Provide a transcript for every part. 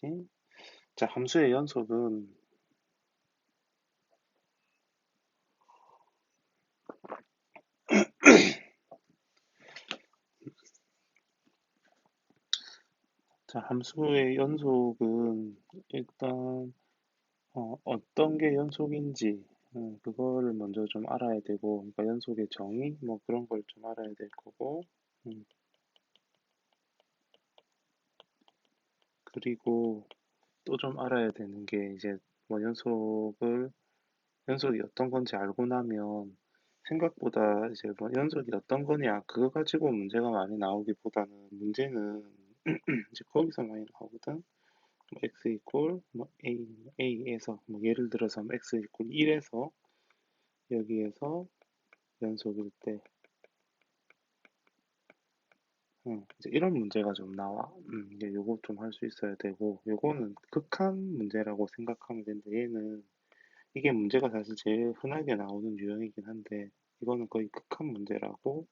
다시. 자, 함수의 연속은 자, 함수의 연속은 일단 어떤 게 연속인지 그거를 먼저 좀 알아야 되고, 그러니까 연속의 정의 뭐 그런 걸 좀 알아야 될 거고, 음, 그리고 또 좀 알아야 되는 게 이제 뭐 연속이 어떤 건지 알고 나면 생각보다 이제 뭐 연속이 어떤 거냐 그거 가지고 문제가 많이 나오기보다는 문제는 이제 거기서 많이 나오거든. 뭐 x 이퀄 뭐 a에서 뭐 예를 들어서 뭐 x 이퀄 1에서 여기에서 연속일 때 이제 이런 문제가 좀 나와. 이제 요거 좀 할 수 있어야 되고, 요거는 극한 문제라고 생각하면 되는데, 얘는 이게 문제가 사실 제일 흔하게 나오는 유형이긴 한데, 이거는 거의 극한 문제라고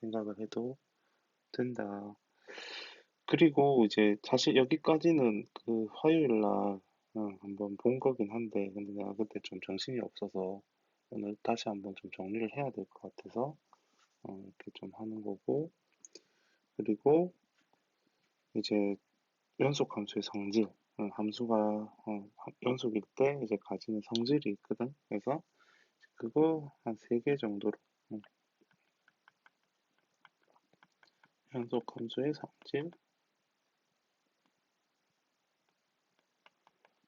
생각을 해도 된다. 그리고 이제 사실 여기까지는 그 화요일 날 한번 본 거긴 한데, 근데 내가 그때 좀 정신이 없어서 오늘 다시 한번 좀 정리를 해야 될 것 같아서 이렇게 좀 하는 거고, 그리고 이제 연속 함수의 성질, 함수가 연속일 때 이제 가지는 성질이 있거든. 그래서 그거 한 세 개 정도로 음, 연속 함수의 성질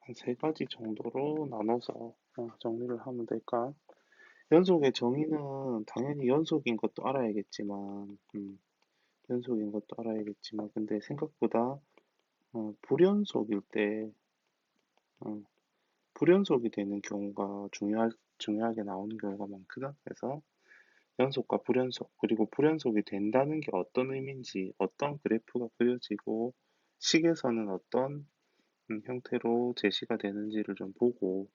한 세 가지 정도로 나눠서 정리를 하면 될까? 연속의 정의는 당연히 연속인 것도 알아야겠지만, 연속인 것도 알아야겠지만, 근데 생각보다 불연속일 때 어, 불연속이 되는 경우가 중요하게 나오는 경우가 많거든. 그래서 연속과 불연속, 그리고 불연속이 된다는 게 어떤 의미인지, 어떤 그래프가 그려지고, 식에서는 어떤 형태로 제시가 되는지를 좀 보고,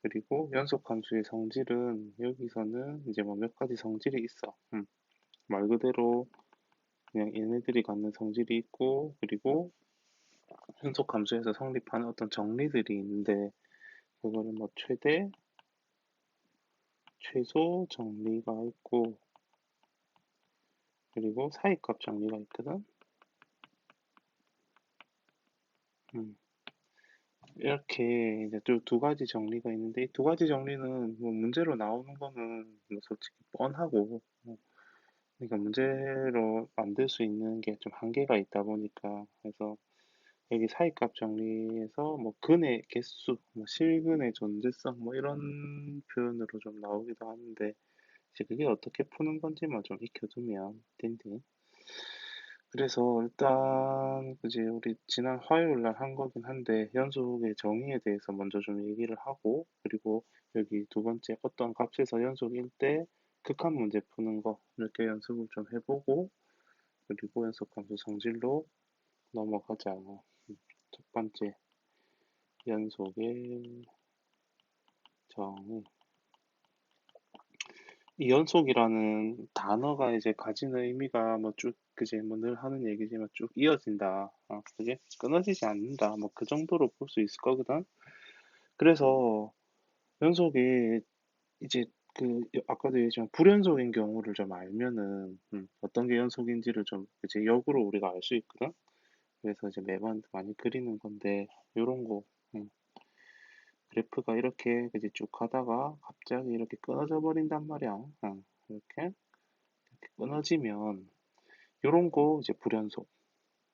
그리고 연속 함수의 성질은 여기서는 이제 뭐 몇 가지 성질이 있어. 말 그대로 그냥 얘네들이 갖는 성질이 있고, 그리고 연속 함수에서 성립하는 어떤 정리들이 있는데, 그거는 뭐 최대, 최소 정리가 있고, 그리고 사이값 정리가 있거든. 음, 이렇게 이제 두 가지 정리가 있는데 이 두 가지 정리는 뭐 문제로 나오는 거는 뭐 솔직히 뻔하고 그러니까 문제로 만들 수 있는 게 좀 한계가 있다 보니까 그래서 여기 사이값 정리에서 뭐 근의 개수, 뭐 실근의 존재성 뭐 이런 표현으로 좀 나오기도 하는데 이제 그게 어떻게 푸는 건지만 좀 익혀두면 딘딘. 그래서 일단 그지 우리 지난 화요일 날 한 거긴 한데 연속의 정의에 대해서 먼저 좀 얘기를 하고 그리고 여기 두 번째 어떤 값에서 연속일 때 극한 문제 푸는 거 이렇게 연습을 좀 해보고 그리고 연속함수 성질로 넘어가자. 첫 번째 연속의 정의. 이 연속이라는 단어가 이제 가지는 의미가 뭐 쭉 그지 뭐 늘 하는 얘기지만 쭉 이어진다. 그게 끊어지지 않는다. 뭐 그 정도로 볼 수 있을 거거든. 그래서 연속이 이제 그 아까도 얘기했지만 불연속인 경우를 좀 알면은 어떤 게 연속인지를 좀 이제 역으로 우리가 알 수 있거든. 그래서 이제 매번 많이 그리는 건데 요런 거 음, 그래프가 이렇게 그지 쭉 가다가 갑자기 이렇게 끊어져 버린단 말이야. 이렇게 끊어지면 요런 거 이제 불연속.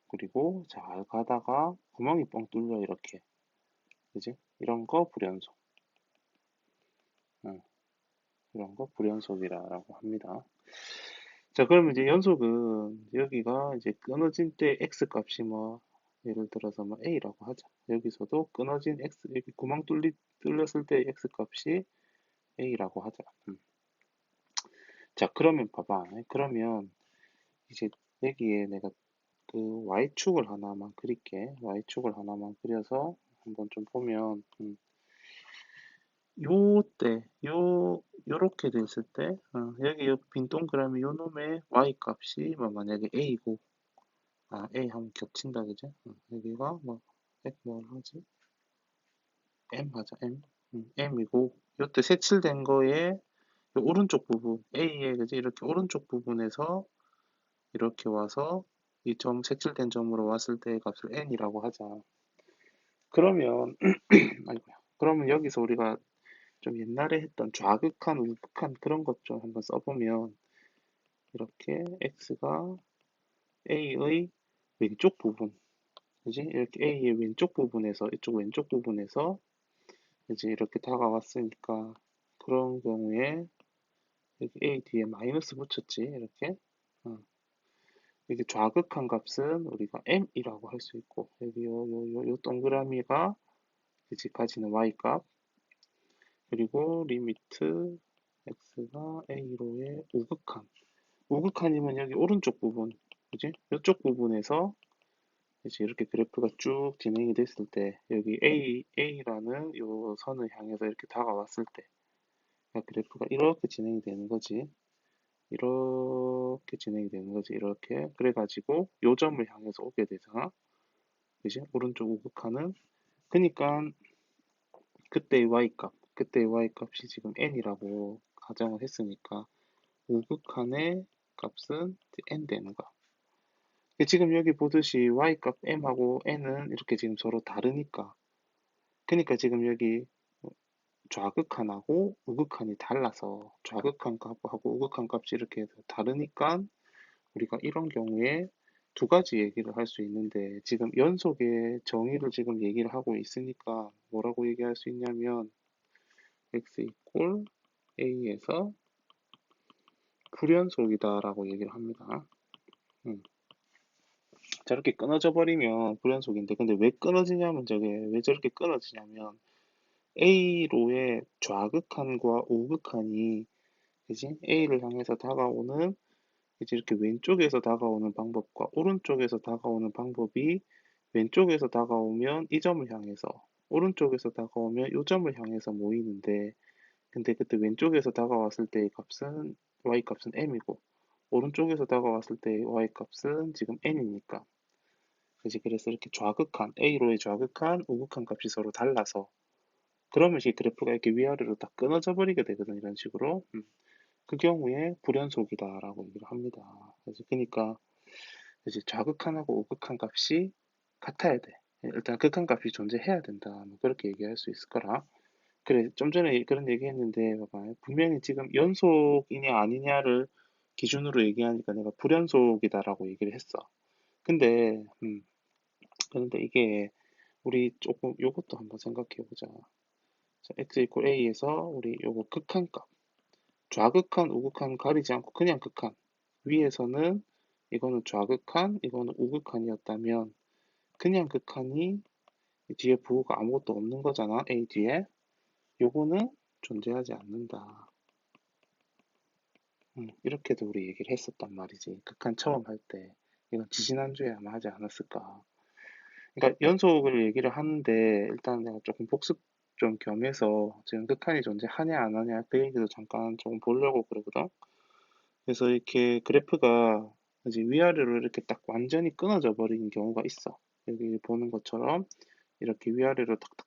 그리고 잘 가다가 구멍이 뻥 뚫려 이렇게. 그지? 이런 거 불연속. 응, 이런 거 불연속이라고 합니다. 자, 그러면 이제 연속은 여기가 이제 끊어진 때 x 값이 뭐 예를 들어서 뭐 a라고 하자. 여기서도 끊어진 x 여기 뚫렸을 때 x 값이 a라고 하자. 자, 그러면 봐봐. 그러면 이제 여기에 내가 그 y축을 하나만 그릴게. y축을 하나만 그려서 한번 좀 보면 요때 요렇게 됐을 때 여기 요 빈 동그라미 요 놈의 y 값이 뭐 만약에 a고 A 하면 겹친다, 그지? 여기가 뭐, 뭘 하지? M 하자, M. M이고, 이때 색칠된 거에 요 오른쪽 부분, A에, 그지? 이렇게 오른쪽 부분에서 이렇게 와서 이 점, 색칠된 점으로 왔을 때의 값을 N이라고 하자. 그러면, 아이고야. 그러면 여기서 우리가 좀 옛날에 했던 좌극한, 우극한 그런 것 좀 한번 써보면, 이렇게 X가 A의 왼쪽 부분, 그지? 이렇게 A의 왼쪽 부분에서, 이쪽 왼쪽 부분에서 이제 이렇게 다가왔으니까, 그런 경우에 여기 A 뒤에 마이너스 붙였지, 이렇게. 어, 여기 좌극한 값은 우리가 M이라고 할 수 있고, 여기 요 동그라미가 이제 가지는 Y 값, 그리고 리미트 X가 A로의 우극한. 우극한이면 여기 오른쪽 부분, 그지? 이쪽 부분에서 이제 이렇게 그래프가 쭉 진행이 됐을 때, 여기 A라는 요 선을 향해서 이렇게 다가왔을 때, 그래프가 이렇게 진행이 되는 거지. 이렇게 진행이 되는 거지. 이렇게. 그래가지고 요 점을 향해서 오게 되잖아. 그지? 오른쪽 우극한은. 그니까 그때의 그때의 y 값이 지금 n이라고 가정을 했으니까 우극한의 값은 n 되는 거야. 지금 여기 보듯이 y 값 m하고 n은 이렇게 지금 서로 다르니까. 그러니까 지금 여기 좌극한하고 우극한이 달라서 좌극한 값하고 우극한 값이 이렇게 다르니까 우리가 이런 경우에 두 가지 얘기를 할 수 있는데 지금 연속의 정의를 지금 얘기를 하고 있으니까 뭐라고 얘기할 수 있냐면 x 이꼴 a에서 불연속이다라고 얘기를 합니다. 저렇게 끊어져 버리면 불연속인데 근데 왜 끊어지냐면 저게 왜 저렇게 끊어지냐면 A로의 좌극한과 우극한이 그지? A를 향해서 다가오는 이제 이렇게 왼쪽에서 다가오는 방법과 오른쪽에서 다가오는 방법이 왼쪽에서 다가오면 이 점을 향해서 오른쪽에서 다가오면 이 점을 향해서 모이는데 근데 그때 왼쪽에서 다가왔을 때의 값은 y 값은 m이고 오른쪽에서 다가왔을 때의 y 값은 지금 n이니까 그지? 그래서 이렇게 좌극한 A로의 좌극한 우극한 값이 서로 달라서 그러면 이 그래프가 이렇게 위아래로 딱 끊어져 버리게 되거든 이런 식으로 그 경우에 불연속이다라고 얘기를 합니다. 그래서 그러니까 이제 좌극한하고 우극한 값이 같아야 돼. 일단 극한 값이 존재해야 된다. 뭐 그렇게 얘기할 수 있을 거라. 그래, 좀 전에 그런 얘기 했는데, 봐봐. 분명히 지금 연속이냐 아니냐를 기준으로 얘기하니까 내가 불연속이다라고 얘기를 했어. 근데, 그런데 이게 우리 조금 요것도 한번 생각해 보자. 자, x 이퀄 a에서 우리 요거 극한값, 좌극한, 우극한 가리지 않고 그냥 극한. 위에서는 이거는 좌극한, 이거는 우극한이었다면 그냥 극한이 뒤에 부호가 아무것도 없는 거잖아, a 뒤에. 요거는 존재하지 않는다. 이렇게도 우리 얘기를 했었단 말이지. 극한 처음 할 때. 이건 지지난주에 아마 하지 않았을까. 그러니까 연속을 얘기를 하는데 일단 내가 조금 복습 좀 겸해서 지금 극한이 존재하냐 안 하냐 그 얘기도 잠깐 조금 보려고 그러거든. 그래서 이렇게 그래프가 이제 위아래로 이렇게 딱 완전히 끊어져 버리는 경우가 있어. 여기 보는 것처럼 이렇게 위아래로 탁탁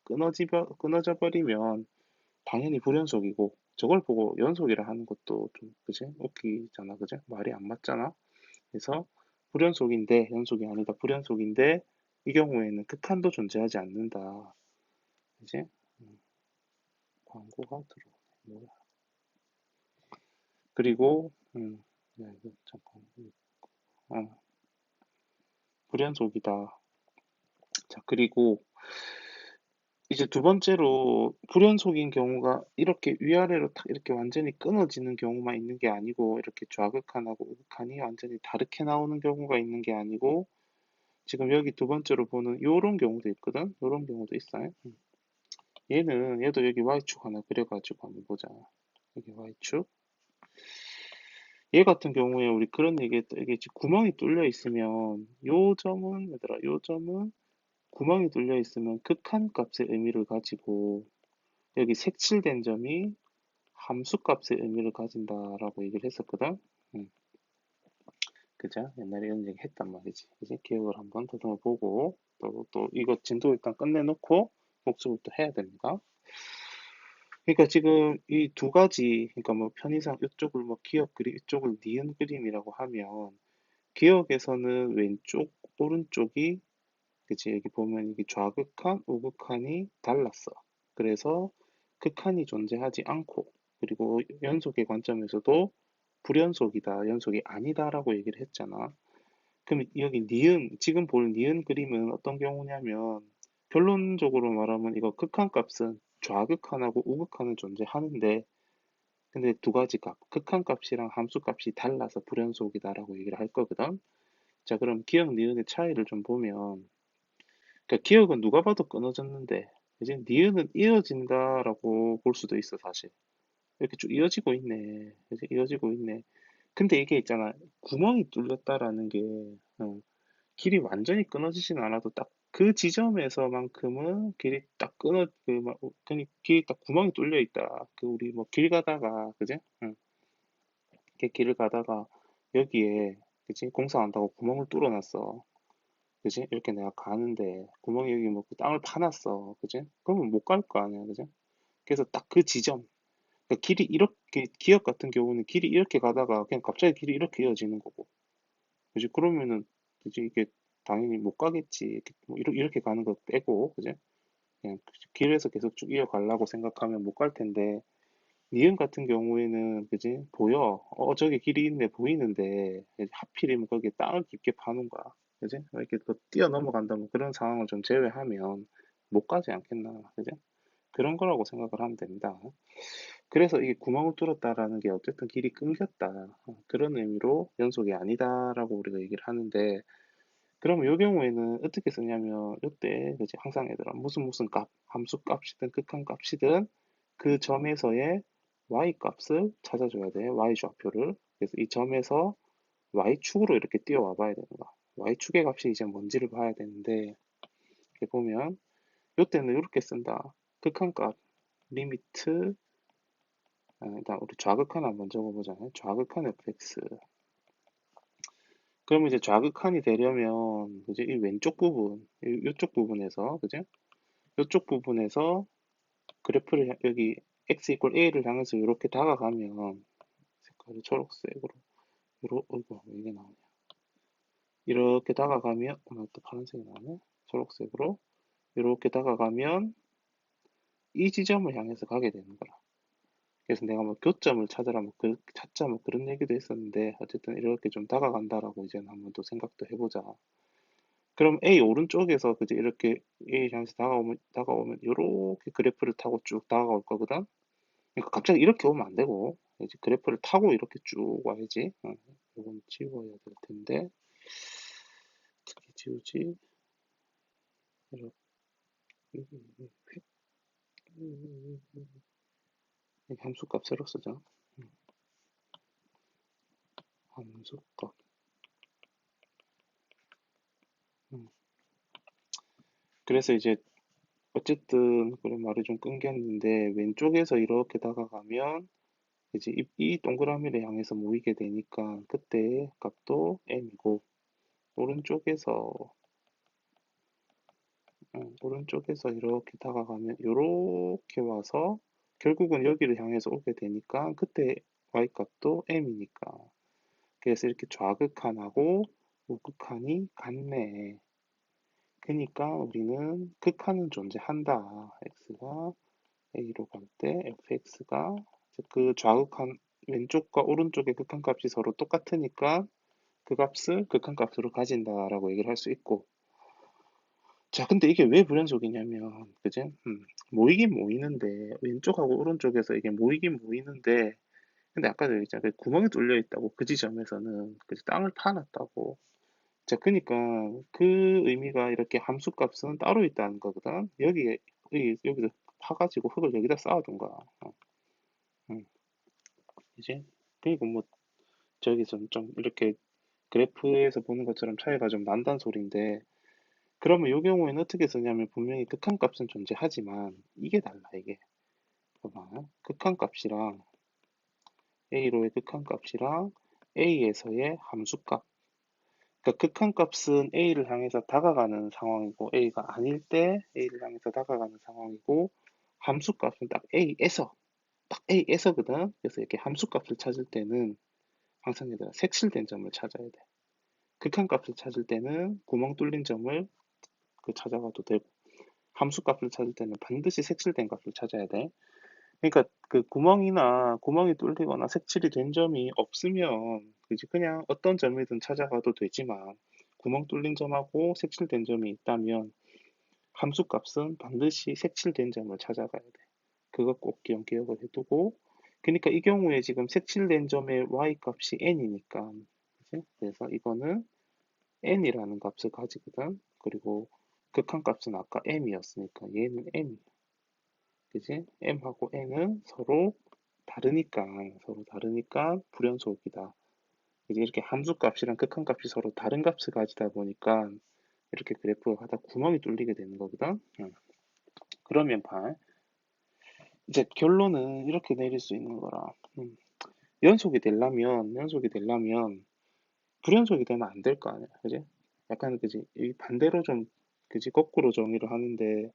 끊어져 버리면 당연히 불연속이고 저걸 보고 연속이라 하는 것도 좀 그지? 웃기잖아, 그지? 말이 안 맞잖아. 그래서 불연속인데 연속이 아니다 불연속인데 이 경우에는 극한도 존재하지 않는다. 그지? 광고가 들어오네. 뭐야? 그리고 야, 이거 잠깐 어, 불연속이다. 자, 그리고 이제 두 번째로 불연속인 경우가 이렇게 위아래로 탁 이렇게 완전히 끊어지는 경우만 있는 게 아니고 이렇게 좌극한하고 우극한이 완전히 다르게 나오는 경우가 있는 게 아니고 지금 여기 두 번째로 보는 요런 경우도 있거든. 요런 경우도 있어요. 얘도 여기 Y축 하나 그려가지고 한번 보자. 여기 Y축. 얘 같은 경우에 우리 그런 얘기했다. 이게 지금 구멍이 뚫려 있으면 요 점은 얘들아 요 점은 구멍이 뚫려 있으면 극한 값의 의미를 가지고 여기 색칠된 점이 함수 값의 의미를 가진다라고 얘기를 했었거든. 음. 그죠? 옛날에 이런 얘기 했단 말이지. 이제 기억을 한번 더듬어 보고, 또 이거 진도 일단 끝내놓고 복습을 또 해야 됩니다. 그러니까 지금 이 두 가지, 그러니까 뭐 편의상 이쪽을 뭐 기억 그림, 이쪽을 니은 그림이라고 하면, 기억에서는 왼쪽, 오른쪽이, 그치, 여기 보면 이게 좌극한, 우극한이 달랐어. 그래서 극한이 존재하지 않고, 그리고 연속의 관점에서도 불연속이다, 연속이 아니다라고 얘기를 했잖아. 그럼 여기 니은, 지금 볼 니은 그림은 어떤 경우냐면, 결론적으로 말하면 이거 극한 값은 좌극한하고 우극한은 존재하는데, 근데 두 가지 값, 극한 값이랑 함수 값이 달라서 불연속이다라고 얘기를 할 거거든. 자, 그럼 기억 니은의 차이를 좀 보면, 그러니까 기억은 누가 봐도 끊어졌는데, 이제 니은은 이어진다라고 볼 수도 있어, 사실. 이렇게 쭉 이어지고 있네. 이제 이어지고 있네. 근데 이게 있잖아. 구멍이 뚫렸다라는 게, 어, 길이 완전히 끊어지진 않아도 딱 그 지점에서만큼은 길이 딱 길이 딱 구멍이 뚫려 있다. 그 우리 뭐 길 가다가, 그지? 응. 이렇게 길을 가다가 여기에, 그지? 공사한다고 구멍을 뚫어놨어. 그지? 이렇게 내가 가는데 구멍이 여기 뭐 땅을 파놨어. 그지? 그러면 못 갈 거 아니야. 그지? 그래서 딱 그 지점. 그러니까 길이 이렇게, 기억 같은 경우는 길이 이렇게 가다가 그냥 갑자기 길이 이렇게 이어지는 거고. 그지? 그러면은, 그지? 이게 당연히 못 가겠지. 이렇게, 뭐 이렇게 가는 거 빼고, 그지? 그냥 길에서 계속 쭉 이어가려고 생각하면 못 갈 텐데, 니은 같은 경우에는, 그지? 보여. 저기 길이 있네, 보이는데, 하필이면 거기에 땅을 깊게 파는 거야. 그지? 이렇게 또 뛰어 넘어간다, 뭐 그런 상황을 좀 제외하면 못 가지 않겠나. 그지? 그런 거라고 생각을 하면 됩니다. 그래서 이게 구멍을 뚫었다라는 게 어쨌든 길이 끊겼다. 그런 의미로 연속이 아니다라고 우리가 얘기를 하는데, 그러면 이 경우에는 어떻게 쓰냐면, 이때 그지 항상 얘들아 무슨 값, 함수 값이든 극한 값이든 그 점에서의 y 값을 찾아줘야 돼. y 좌표를. 그래서 이 점에서 y축으로 이렇게 뛰어와 봐야 되는 거야. y축의 값이 이제 뭔지를 봐야 되는데, 이렇게 보면 이때는 이렇게 쓴다. 극한 값 리미트, 일단 우리 좌극한 한번 적어보자. 좌극한 fx. 그러면 이제 좌극한이 되려면, 그지? 이 왼쪽 부분, 이쪽 부분에서, 그지? 이쪽 부분에서 그래프를 여기 x 이퀄 a를 향해서 이렇게 다가가면, 색깔이 초록색으로, 어이구, 왜 이게 나오냐. 이렇게 다가가면, 또 파란색이 나오네. 초록색으로. 이렇게 다가가면 이 지점을 향해서 가게 되는 거야. 그래서 내가 뭐 교점을 찾으라, 찾자, 뭐 그런 얘기도 했었는데, 어쨌든 이렇게 좀 다가간다라고 이제 한번 또 생각도 해보자. 그럼 A 오른쪽에서 그제 이렇게 A 향해서 다가오면 이렇게 그래프를 타고 쭉 다가올 거거든. 그러니까 갑자기 이렇게 오면 안 되고 이제 그래프를 타고 이렇게 쭉 와야지. 이건 지워야 될 텐데 어떻게 지우지? 이렇게 함수값 새로 쓰자. 함수값. 음. 그래서 이제 어쨌든 그런 말이 좀 끊겼는데 왼쪽에서 이렇게 다가가면 이제 이 동그라미를 향해서 모이게 되니까 그때 값도 m이고 오른쪽에서 오른쪽에서 이렇게 다가가면 이렇게 와서 결국은 여기를 향해서 오게 되니까 그때 y 값도 m이니까 그래서 이렇게 좌극한하고 우극한이 같네. 그러니까 우리는 극한은 존재한다. x가 a로 갈 때 fx가 그 좌극한 왼쪽과 오른쪽의 극한 값이 서로 똑같으니까 그 값을 극한 값으로 가진다라고 얘기를 할 수 있고. 자, 근데 이게 왜 불연속이냐면, 그지? 모이긴 모이는데, 왼쪽하고 오른쪽에서 이게 모이긴 모이는데, 근데 아까 얘기했잖아. 그 구멍이 뚫려 있다고, 그 지점에서는. 그지? 땅을 파놨다고. 자, 그니까, 그 의미가 이렇게 함수값은 따로 있다는 거거든. 여기서 파가지고 흙을 여기다 쌓아둔 거야. 음, 이제? 그리고 뭐, 저기서 좀 이렇게 그래프에서 보는 것처럼 차이가 좀 난다는 소리인데, 그러면 이 경우에는 어떻게 쓰냐면 분명히 극한값은 존재하지만 이게 달라 이게. 봐봐. 극한값이랑 A로의 극한값이랑 A에서의 함수값. 그러니까 극한값은 A를 향해서 다가가는 상황이고 A가 아닐 때 A를 향해서 다가가는 상황이고 함수값은 딱 A에서거든. 그래서 이렇게 함수값을 찾을 때는 항상 얘들아 색칠된 점을 찾아야 돼. 극한값을 찾을 때는 구멍 뚫린 점을 찾아가도 되고 함수값을 찾을 때는 반드시 색칠된 값을 찾아야 돼. 그러니까 그 구멍이 뚫리거나 색칠이 된 점이 없으면 그지 그냥 어떤 점이든 찾아가도 되지만 구멍 뚫린 점하고 색칠된 점이 있다면 함수값은 반드시 색칠된 점을 찾아가야 돼. 그거 꼭 기억을 해두고 그러니까 이 경우에 지금 색칠된 점의 y 값이 n이니까 그지? 그래서 이거는 n이라는 값을 가지거든. 그리고 극한값은 아까 m이었으니까 얘는 m 그지? m하고 n은 서로 다르니까 불연속이다. 이제 이렇게 함수값이랑 극한값이 서로 다른 값을 가지다 보니까 이렇게 그래프가 하다 구멍이 뚫리게 되는 거거든. 그러면 봐. 이제 결론은 이렇게 내릴 수 있는 거라. 연속이 되려면 불연속이 되면 안 될 거 아니야. 그지? 약간 그지? 이 반대로 좀 그지? 거꾸로 정의를 하는데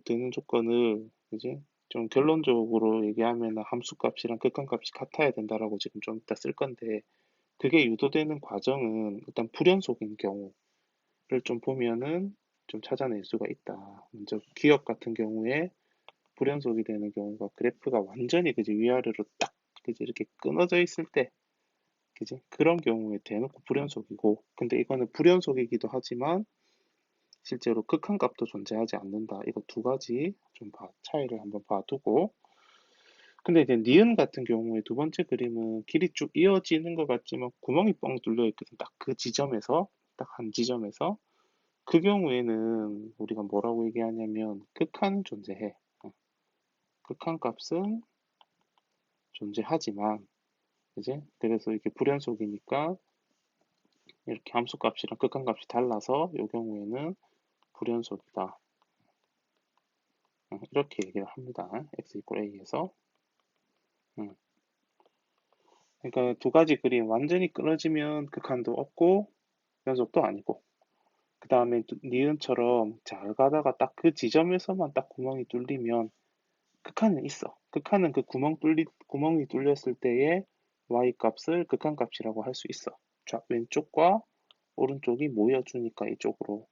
되는 조건을 그지? 좀 결론적으로 얘기하면 함수값이랑 극한값이 같아야 된다라고 지금 좀 이따 쓸 건데 그게 유도되는 과정은 일단 불연속인 경우를 좀 보면은 좀 찾아낼 수가 있다. 먼저 기억 같은 경우에 불연속이 되는 경우가 그래프가 완전히 그지 위아래로 딱 그지 이렇게 끊어져 있을 때 그지 그런 경우에 대놓고 불연속이고 근데 이거는 불연속이기도 하지만 실제로 극한값도 존재하지 않는다. 이거 두 가지 좀 차이를 한번 봐두고. 근데 이제 니은 같은 경우에 두 번째 그림은 길이 쭉 이어지는 것 같지만 구멍이 뻥 뚫려 있거든. 딱 그 지점에서, 딱 한 지점에서. 그 경우에는 우리가 뭐라고 얘기하냐면 극한은 존재해. 극한값은 존재하지만, 그지? 그래서 이게 불연속이니까 이렇게 함수값이랑 극한값이 달라서 이 경우에는 불연속이다. 이렇게 얘기를 합니다. x 이퀄 a에서. 그러니까 두 가지 그림 완전히 끊어지면 극한도 없고 연속도 아니고 그 다음에 니은처럼 잘 가다가 딱 그 지점에서만 딱 구멍이 뚫리면 극한은 있어. 극한은 그 구멍이 뚫렸을 때의 y 값을 극한 값이라고 할 수 있어. 왼쪽과 오른쪽이 모여주니까 이쪽으로.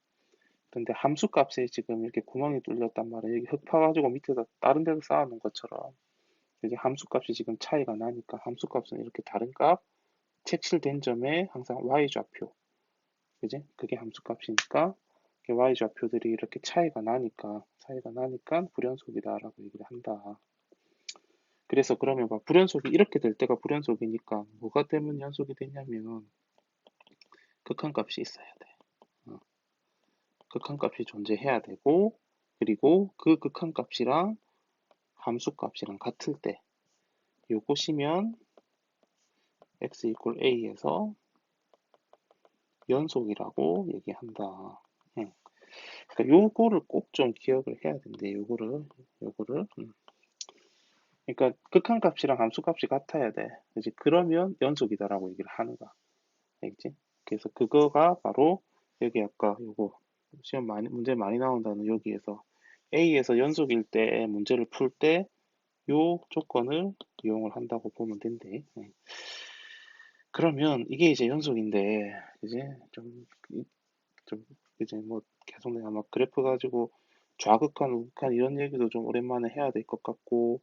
근데 함수 값에 지금 이렇게 구멍이 뚫렸단 말이야. 여기 흙 파가지고 밑에다 다른 데서 쌓아놓은 것처럼. 이제 함수 값이 지금 차이가 나니까 함수 값은 이렇게 다른 값, 색칠된 점에 항상 y좌표, 그지? 그게 함수값이니까 y좌표들이 이렇게 차이가 나니까 불연속이다라고 얘기를 한다. 그래서 그러면 막 불연속이 이렇게 될 때가 불연속이니까 뭐가 되면 연속이 되냐면 극한값이 있어야 돼. 어, 극한값이 존재해야 되고 그리고 그 극한값이랑 함수값이랑 같을 때 요것이면 x 이퀄 a에서 연속이라고 얘기한다. 그러니까 요거를 꼭 좀 기억을 해야 된대. 요거를. 그러니까 극한값이랑 함수값이 같아야 돼. 그지? 그러면 연속이다라고 얘기를 하는 거야. 알겠지? 그래서 그거가 바로 여기 아까 요거 문제 많이 나온다는 여기에서 A에서 연속일 때 문제를 풀 때 요 조건을 이용을 한다고 보면 된대. 그러면 이게 이제 연속인데 이제 좀 이제 뭐 계속 내가 막 그래프 가지고 좌극한 우극한 이런 얘기도 좀 오랜만에 해야 될 것 같고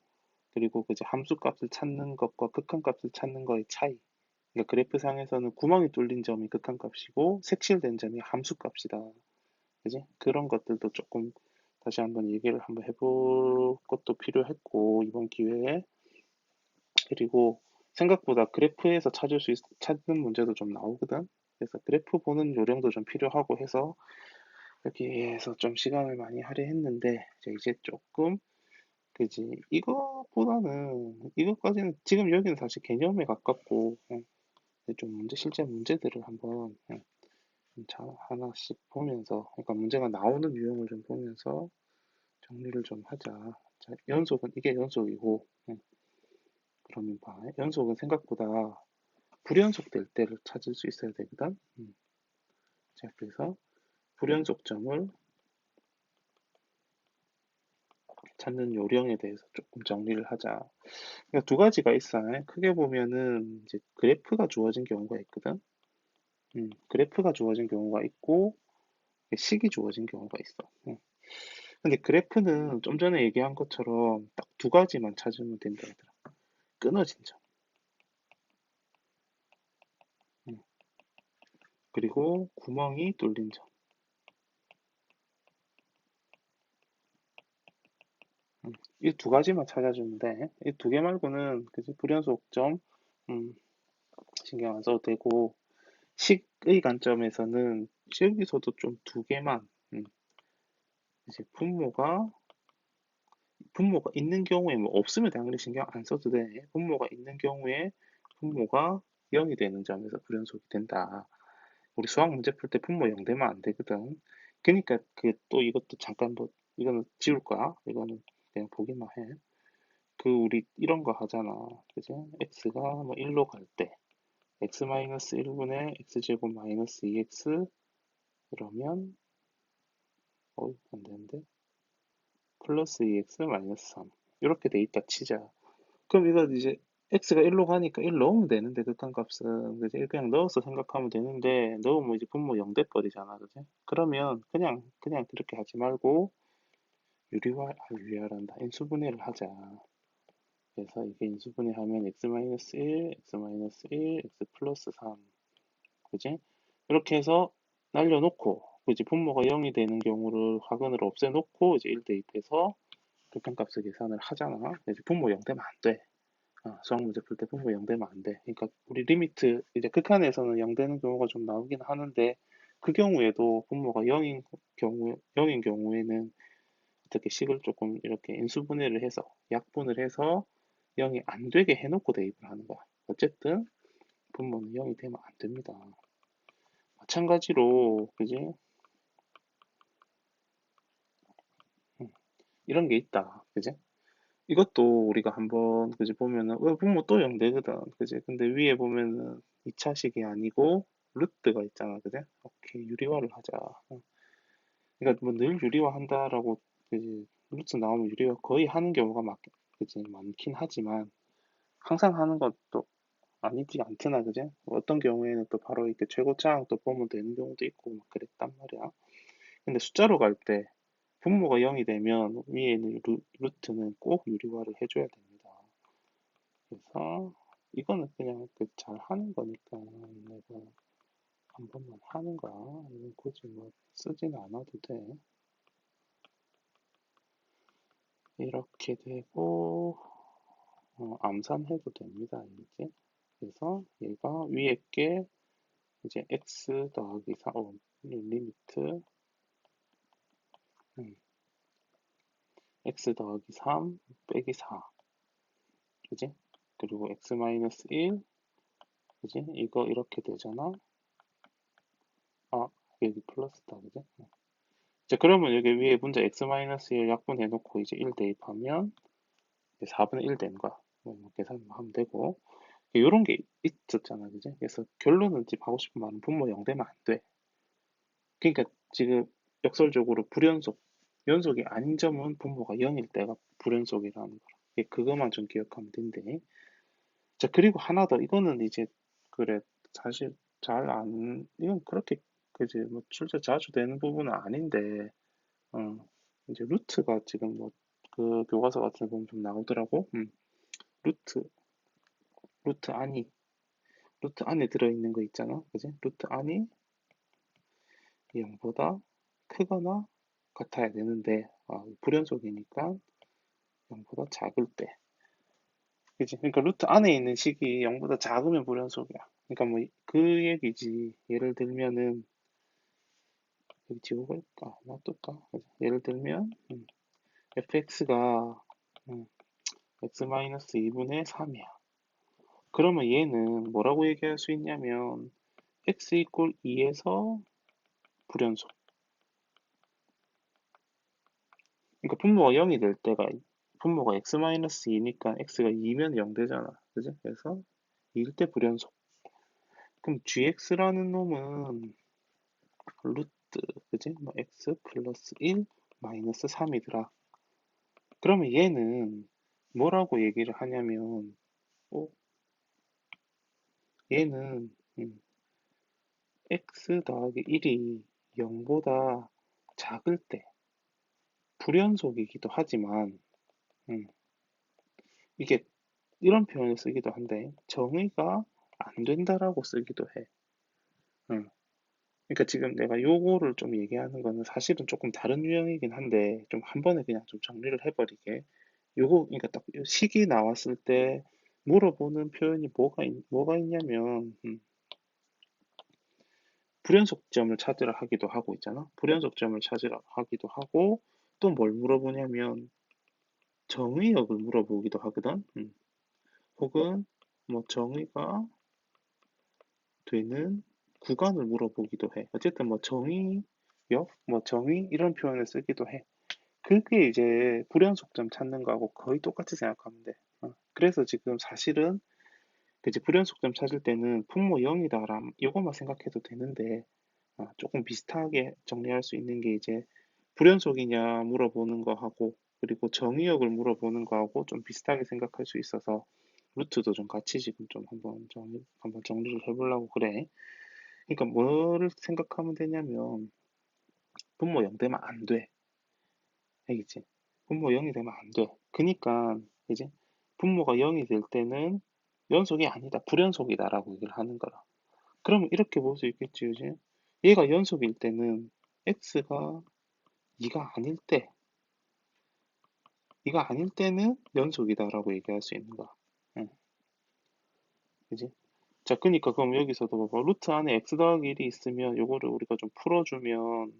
그리고 그 이제 함수값을 찾는 것과 극한값을 찾는 거의 차이. 그러니까 그래프상에서는 구멍이 뚫린 점이 극한값이고 색칠된 점이 함수값이다. 그지? 그런 것들도 조금 다시 한번 얘기를 한번 해볼 것도 필요했고 이번 기회에 그리고 생각보다 그래프에서 찾는 문제도 좀 나오거든. 그래서 그래프 보는 요령도 좀 필요하고 해서 여기에서 좀 시간을 많이 할애했는데 이제 조금 그지 이것까지는 지금 여기는 사실 개념에 가깝고 좀 실제 문제들을 한번 하나씩 보면서, 그러니까 문제가 나오는 유형을 좀 보면서 정리를 좀 하자. 자, 이게 연속이고, 그러면 봐. 연속은 생각보다 불연속 될 때를 찾을 수 있어야 되거든. 자, 그래서 불연속점을 찾는 요령에 대해서 조금 정리를 하자. 그러니까 두 가지가 있어. 크게 보면은 이제 그래프가 주어진 경우가 있거든. 그래프가 주어진 경우가 있고 식이 주어진 경우가 있어. 근데 그래프는 좀 전에 얘기한 것처럼 딱 두 가지만 찾으면 된다 얘들아. 끊어진 점. 음, 그리고 구멍이 뚫린 점. 이 두 가지만 찾아주면 돼. 이 두 개 말고는 그지 불연속점 음, 신경 안 써도 되고 식의 관점에서는 여기서도 좀 두 개만 이제 분모가 있는 경우에 뭐 없으면 당연히 신경 안 써도 돼. 분모가 있는 경우에 분모가 0이 되는 점에서 불연속이 된다. 우리 수학 문제 풀 때 분모 0 되면 안 되거든. 그러니까 그 또 이것도 잠깐 뭐 이거는 지울 거야. 이거는 그냥 보기만 해. 그 우리 이런 거 하잖아. 그지? x가 뭐 1로 갈 때 x-1분의 x제곱 마이너스 2x 그러면 안 되는데 플러스 2x 마이너스 3 이렇게 돼 있다 치자. 그럼 이거 이제 x가 1로 가니까 1 넣으면 되는데 극한값은 그지? 그냥 넣어서 생각하면 되는데 넣으면 이제 분모 0 돼버리잖아. 그지? 그러면 그냥 그렇게 하지 말고 유리화란다. 인수분해를 하자. 그래서 이게 인수분해하면 x-1, x-1, x 플러스 3 그지? 이렇게 해서 날려놓고 그지? 분모가 0이 되는 경우를 화근을 없애놓고 이제 1 대입해서 극한값을 계산을 하잖아. 이제 분모 0 되면 안 돼. 수학 문제 풀 때 분모 0 되면 안 돼. 그러니까 우리 리미트 이제 극한에서는 0 되는 경우가 좀 나오긴 하는데 그 경우에도 분모가 0인 경우에는 어떻게 식을 조금 이렇게 인수분해를 해서 약분을 해서 0이 안 되게 해놓고 대입을 하는 거야. 어쨌든 분모는 0이 되면 안 됩니다. 마찬가지로 그지? 음, 이런 게 있다. 그지? 이것도 우리가 한번 그지 보면은 분모 또 0 되거든. 그지? 근데 위에 보면은 2차식이 아니고 루트가 있잖아. 그지? 오케이 유리화를 하자. 그러니까 뭐 늘 유리화 한다라고 그지? 루트 나오면 유리화 거의 하는 경우가 그지? 많긴 하지만 항상 하는 것도 아니지 않더나 그지? 어떤 경우에는 또 바로 이렇게 최고차항 또 보면 되는 경우도 있고 막 그랬단 말이야. 근데 숫자로 갈 때 분모가 0이 되면 위에 있는 루트는 꼭 유리화를 해줘야 됩니다. 그래서 이거는 그냥 잘 하는 거니까 내가 한 번만 하는 거야. 이건 굳이 뭐 쓰지는 않아도 돼. 이렇게 되고 암산해도 됩니다. 이제 그래서 얘가 위에 게 이제 x 더하기 4, 리미트 x 더하기 3 빼기 4 그지? 그리고 x 마이너스 1 그지? 이거 이렇게 되잖아. 여기 플러스다 그지? 자 그러면 여기 위에 문자 x 마이너스 1 약분해 놓고 이제 1 대입하면 이제 4분의 1 되는 거야. 뭐 계산하면 되고 이런 게 있었잖아 그지? 그래서 결론은 집 하고 싶은 말은 분모 0 되면 안 돼. 그러니까 지금 역설적으로 연속이 아닌 점은 분모가 0일 때가 불연속이라는 거라. 그것만 좀 기억하면 된대. 자, 그리고 하나 더, 이거는 이제, 그래, 사실 이건 그렇게, 그지, 뭐, 출제 자주 되는 부분은 아닌데, 어, 이제 루트가 지금 뭐, 그 교과서 같은 거 보면 좀 나오더라고. 루트, 루트 안이, 루트 안에 들어있는 거 있잖아. 그지? 루트 안이 0보다 크거나 같아야 되는데, 불연속이니까 0보다 작을 때. 그치? 그러니까 루트 안에 있는 식이 0보다 작으면 불연속이야. 그러니까 뭐 그 얘기지. 예를 들면은 여기 지워볼까? 놔둘까? 예를 들면 fx가 x-2분의 3이야. 그러면 얘는 뭐라고 얘기할 수 있냐면 x 이퀄 2에서 불연속. 그러니까 분모가 0이 될 때가 분모가 x-2니까 x가 2면 0 되잖아. 그지? 그래서 2일 때 불연속. 그럼 gx라는 놈은 루트, 그지? 뭐 x 플러스 1 마이너스 3이더라. 그러면 얘는 뭐라고 얘기를 하냐면, 어, 얘는 x 더하기 1이 0보다 작을 때 불연속이기도 하지만 음, 이게 이런 표현을 쓰기도 한데 정의가 안 된다라고 쓰기도 해. 음. 그러니까 지금 내가 요거를 좀 얘기하는 거는 사실은 조금 다른 유형이긴 한데 좀 한 번에 그냥 좀 정리를 해버리게. 요거 그러니까 딱 식이 나왔을 때 물어보는 표현이 뭐가 있냐면 불연속점을 찾으라 하기도 하고 있잖아. 불연속점을 찾으라 하기도 하고 또 뭘 물어보냐면 정의역을 물어보기도 하거든. 혹은 뭐 정의가 되는 구간을 물어보기도 해. 어쨌든 뭐 정의역, 뭐 정의 이런 표현을 쓰기도 해. 그게 이제 불연속점 찾는 거하고 거의 똑같이 생각하면 돼. 그래서 지금 사실은 그 이제 불연속점 찾을 때는 분모 0이다라 이것만 생각해도 되는데 조금 비슷하게 정리할 수 있는 게 이제 불연속이냐 물어보는 거하고 그리고 정의역을 물어보는 거하고 좀 비슷하게 생각할 수 있어서 루트도 좀 같이 지금 좀 한번 정리를 해보려고 그래. 그러니까 뭐를 생각하면 되냐면 분모 0 되면 안 돼. 알겠지? 분모 0이 되면 안 돼. 그니까 이제 분모가 0이 될 때는 연속이 아니다. 불연속이다라고 얘기를 하는 거라. 그러면 이렇게 볼 수 있겠지, 그지? 얘가 연속일 때는 x가 2가 아닐 때, 2가 아닐 때는 연속이다라고 얘기할 수 있는 거야. 응, 그지? 자, 그니까 그럼 여기서도 봐봐. 루트 안에 x 더하기 1이 있으면 요거를 우리가 좀 풀어주면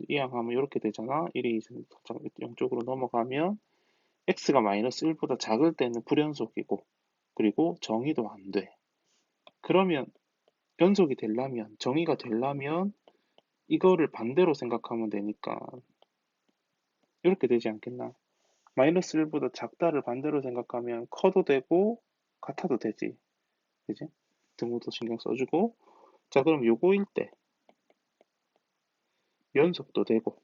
이항하면 이렇게 되잖아. 1이 0쪽으로 넘어가면 x가 마이너스 1보다 작을 때는 불연속이고 그리고 정의도 안 돼. 그러면 연속이 되려면 정의가 되려면 이거를 반대로 생각하면 되니까 이렇게 되지 않겠나? 마이너스 1보다 작다를 반대로 생각하면 커도 되고 같아도 되지. 그지? 등호도 신경 써주고 자 그럼 요거일 때 연속도 되고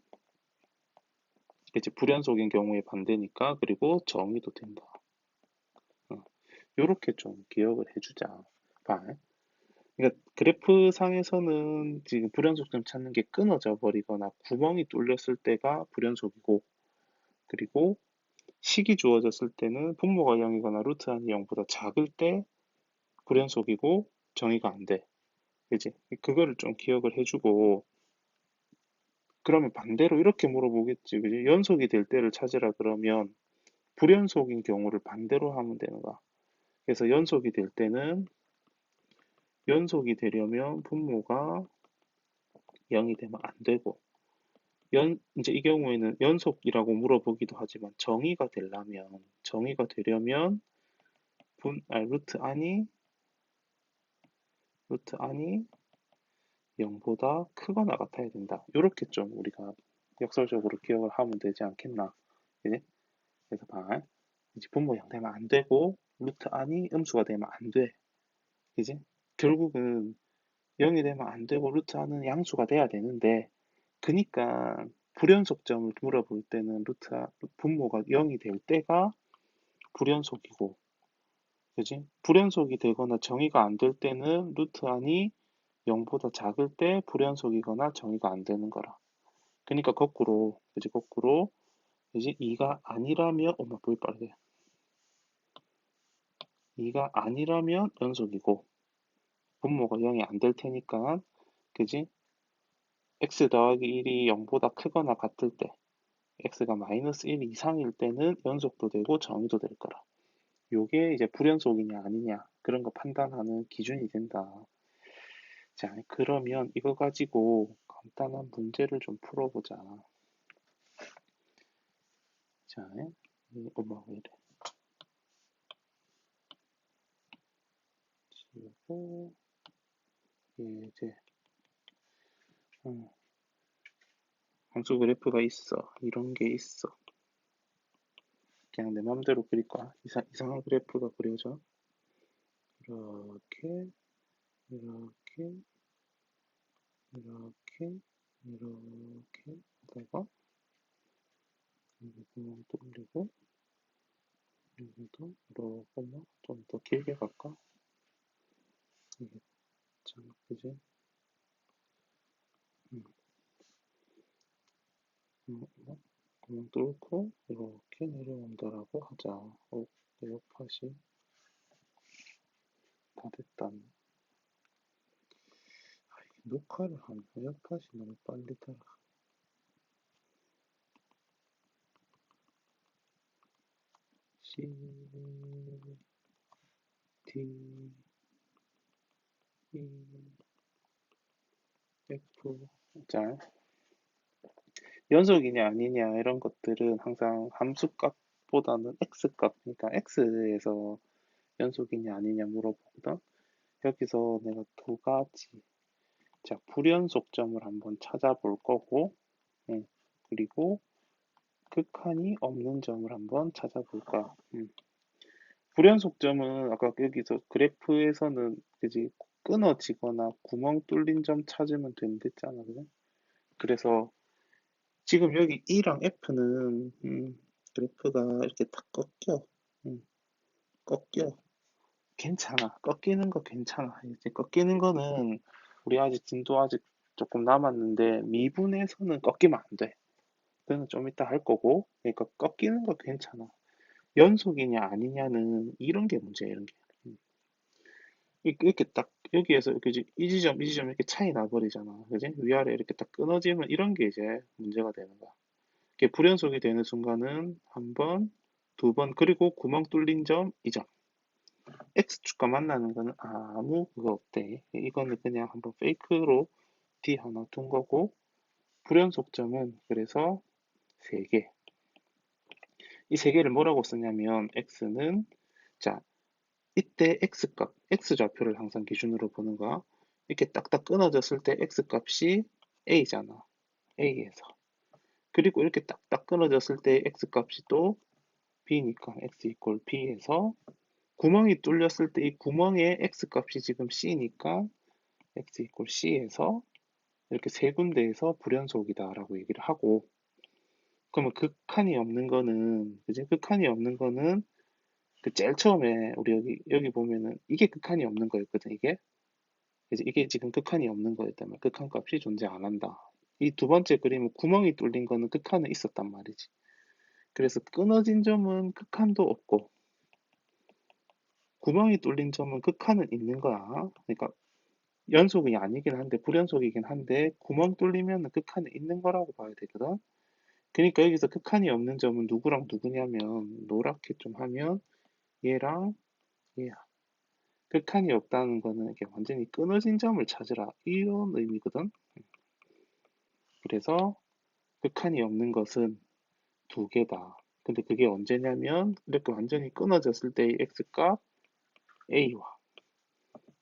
이제 불연속인 경우에 반대니까 그리고 정의도 된다. 요렇게 좀 기억을 해주자. 봐. 그러니까 그래프 상에서는 지금 불연속점 찾는 게 끊어져 버리거나 구멍이 뚫렸을 때가 불연속이고 그리고 식이 주어졌을 때는 분모가 0이거나 루트 안이 0보다 작을 때 불연속이고 정의가 안 돼. 그지? 그거를 좀 기억을 해주고 그러면 반대로 이렇게 물어보겠지. 그지? 연속이 될 때를 찾으라 그러면 불연속인 경우를 반대로 하면 되는 거야. 그래서 연속이 될 때는 연속이 되려면 분모가 0이 되면 안 되고 이제 이 경우에는 연속이라고 물어보기도 하지만 정의가 되려면 루트 안이 0보다 크거나 같아야 된다. 이렇게 좀 우리가 역설적으로 기억을 하면 되지 않겠나. 그지? 그래서 봐. 이제 분모 0 되면 안 되고 루트 안이 음수가 되면 안 돼. 그지? 결국은 0이 되면 안 되고 루트 안은 양수가 돼야 되는데 그니까 불연속점을 물어볼 때는 분모가 0이 될 때가 불연속이고 그지? 불연속이 되거나 정의가 안 될 때는 루트 안이 0보다 작을 때 불연속이거나 정의가 안 되는 거라. 그러니까 거꾸로, 그지? 거꾸로, 이제 2가 아니라면, 엄마 보기 빠르게. 2가 아니라면 연속이고, 분모가 0이 안 될 테니까, 그지? x 더하기 1이 0보다 크거나 같을 때, x가 마이너스 1 이상일 때는 연속도 되고 정의도 될 거라. 요게 이제 불연속이냐 아니냐, 그런 거 판단하는 기준이 된다. 자, 그러면 이거 가지고 간단한 문제를 좀 풀어보자. 자, 엄마 왜 이래? 지우고 예제 함수 그래프가 있어. 이런 게 있어. 그냥 내 맘대로 그릴 거야. 이상한 그래프가 그려져. 이렇게 이렇게 이렇게, 이렇게 하다가 여기 구멍 뚫리고 여기도 이러고만 좀 더 길게 갈까? 이게 참, 그지? 음, 뭐, 구멍 뚫고 이렇게 내려온다라고 하자. 에어팟이 다 됐다. 녹화를 하면 에어팟이 너무 빨리 따라. C, D, E, F. 자, 연속이냐 아니냐 이런 것들은 항상 함수값보다는 x값, 그러니까 x에서 연속이냐 아니냐 물어보거든. 여기서 내가 두 가지, 자, 불연속점을 한번 찾아볼 거고, 그리고 극한이 없는 점을 한번 찾아볼 거야. 불연속점은 아까 여기서 그래프에서는 그지 끊어지거나 구멍 뚫린 점 찾으면 된댔잖아, 그죠? 그래서 지금 여기 E랑 F는 그래프가 이렇게 탁 꺾여. 꺾여. 괜찮아. 꺾이는 거 괜찮아. 이제 꺾이는 거는 우리 아직 진도 아직 조금 남았는데 미분에서는 꺾이면 안 돼. 그거는 좀 이따 할 거고. 그러니까 꺾이는 거 괜찮아. 연속이냐 아니냐는 이런 게 문제야, 이런 게. 이렇게 딱 여기에서 그지 이 지점 이렇게 차이 나버리잖아. 그지? 위아래 이렇게 딱 끊어지면 이런 게 이제 문제가 되는 거야. 이렇게 불연속이 되는 순간은 한 번, 두 번, 그리고 구멍 뚫린 점, 이 점. X축과 만나는 거는 아무 그거 없대. 이거는 그냥 한번 페이크로 D 하나 둔 거고, 불연속점은 그래서 세 개. 이 세 개를 뭐라고 쓰냐면, X는, 자, 이때 X값, X좌표를 항상 기준으로 보는 거야. 이렇게 딱딱 끊어졌을 때 X값이 A잖아. A에서. 그리고 이렇게 딱딱 끊어졌을 때 X값이 또 B니까 X 이퀄 B에서 구멍이 뚫렸을 때 이 구멍의 X값이 지금 C니까 X 이퀄 C에서 이렇게 세 군데에서 불연속이다라고 얘기를 하고, 그러면 극한이 없는 거는, 그지? 극한이 없는 거는 그 제일 처음에 우리 여기 보면은 이게 극한이 없는 거였거든, 이게. 그래서 이게 지금 극한이 없는 거였단 말이야. 극한 값이 존재 안 한다. 이 두 번째 그림은 구멍이 뚫린 거는 극한은 있었단 말이지. 그래서 끊어진 점은 극한도 없고, 구멍이 뚫린 점은 극한은 있는 거야. 그러니까 연속이 아니긴 한데, 불연속이긴 한데, 구멍 뚫리면 극한은 있는 거라고 봐야 되거든. 그러니까 여기서 극한이 없는 점은 누구랑 누구냐면, 노랗게 좀 하면 얘랑 얘야. 극한이 없다는 거는 이게 완전히 끊어진 점을 찾으라. 이런 의미거든. 그래서 극한이 없는 것은 두 개다. 근데 그게 언제냐면, 이렇게 완전히 끊어졌을 때의 x값 a와,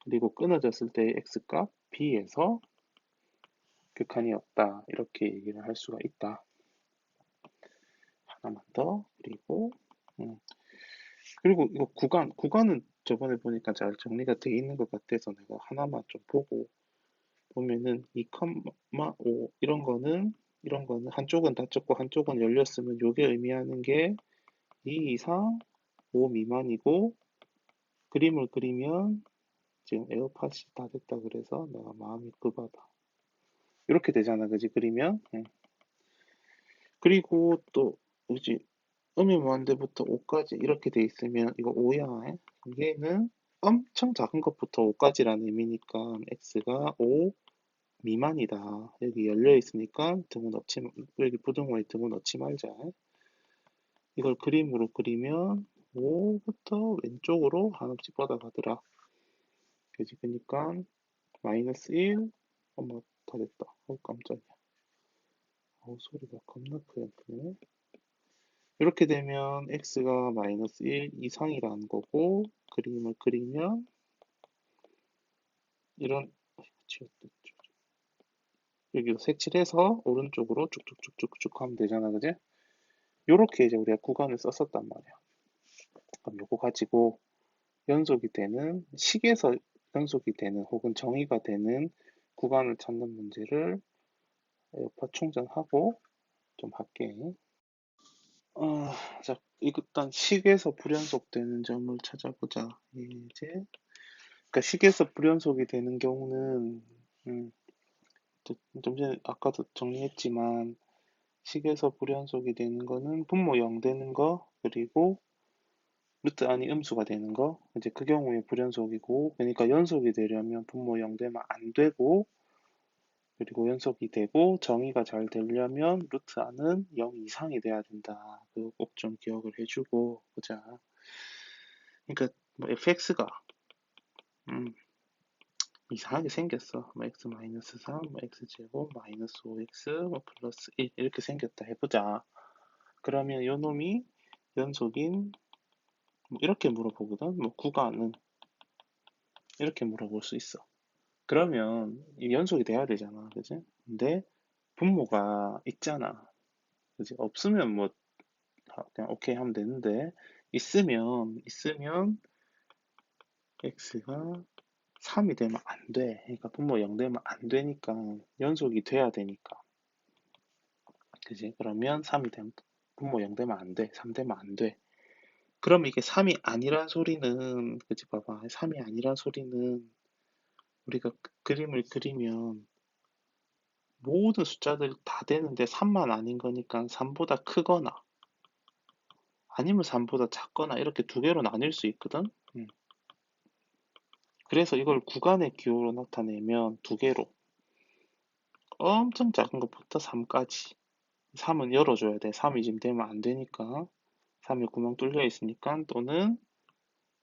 그리고 끊어졌을 때의 x값 b에서 극한이 없다. 이렇게 얘기를 할 수가 있다. 하나만 더. 음, 그리고 이거 구간은 저번에 보니까 잘 정리가 돼 있는 것 같아서 내가 하나만 좀 보고 보면은 2,5 이런 거는 한쪽은 닫혔고 한쪽은 열렸으면 이게 의미하는 게 2 이상 5 미만이고, 그림을 그리면 지금 에어팟이 다 됐다 그래서 내가 마음이 급하다. 이렇게 되잖아, 그지? 그리면. 그리고 또 그지? 음이 무한대부터 5까지 이렇게 돼 있으면 이거 5야. 얘는 엄청 작은 것부터 5까지라는 의미니까 x가 5 미만이다. 여기 열려 있으니까 여기 부등호에 등호 넣지 말자. 이걸 그림으로 그리면 5부터 왼쪽으로 한없이 뻗어가더라. 그지? 그니까 마이너스 1, 어머 다 됐다. 깜짝이야. 소리가 겁나 크네. 이렇게 되면 x가 마이너스 1 이상이라는 거고, 그림을 그리면 이런, 여기로 색칠해서 오른쪽으로 쭉쭉쭉쭉쭉 하면 되잖아, 그지? 요렇게 이제 우리가 구간을 썼었단 말이야. 그럼 요거 가지고 연속이 되는 식에서 변속이 되는 혹은 정의가 되는 구간을 찾는 문제를 에어팟 충전하고 좀 할게. 자, 일단 식에서 불연속되는 점을 찾아보자. 이제, 그러니까 식에서 불연속이 되는 경우는, 좀 전에 아까도 정리했지만, 식에서 불연속이 되는 거는 분모 0 되는 거, 그리고 루트 안이 음수가 되는 거, 이제 그 경우에 불연속이고, 그러니까 연속이 되려면 분모 0 되면 안 되고, 그리고 연속이 되고, 정의가 잘 되려면 루트 안은 0 이상이 돼야 된다. 그거 꼭 좀 기억을 해주고 보자. 그러니까 뭐 fx가 이상하게 생겼어. 뭐 x 마이너스 3, 뭐 x 제곱 마이너스 5x 뭐 플러스 1 이렇게 생겼다 해보자. 그러면 요 놈이 연속인 뭐 이렇게 물어보거든. 뭐 구간은 이렇게 물어볼 수 있어. 그러면 이 연속이 돼야 되잖아, 그지? 근데 분모가 있잖아, 그지? 없으면 뭐 그냥 오케이 하면 되는데 있으면 x가 3이 되면 안 돼. 그러니까 분모 0 되면 안 되니까 연속이 돼야 되니까. 그지? 그러면 3이 되면 분모 0 되면 안 돼. 3 되면 안 돼. 그럼 이게 3이 아니란 소리는 그지? 봐봐. 3이 아니란 소리는 우리가 그림을 그리면 모든 숫자들 다 되는데 3만 아닌 거니까 3보다 크거나 아니면 3보다 작거나 이렇게 두 개로 나뉠 수 있거든. 그래서 이걸 구간의 기호로 나타내면 두 개로 엄청 작은 것부터 3까지 3은 열어줘야 돼. 3이 지금 되면 안 되니까 3에 구멍 뚫려 있으니까 또는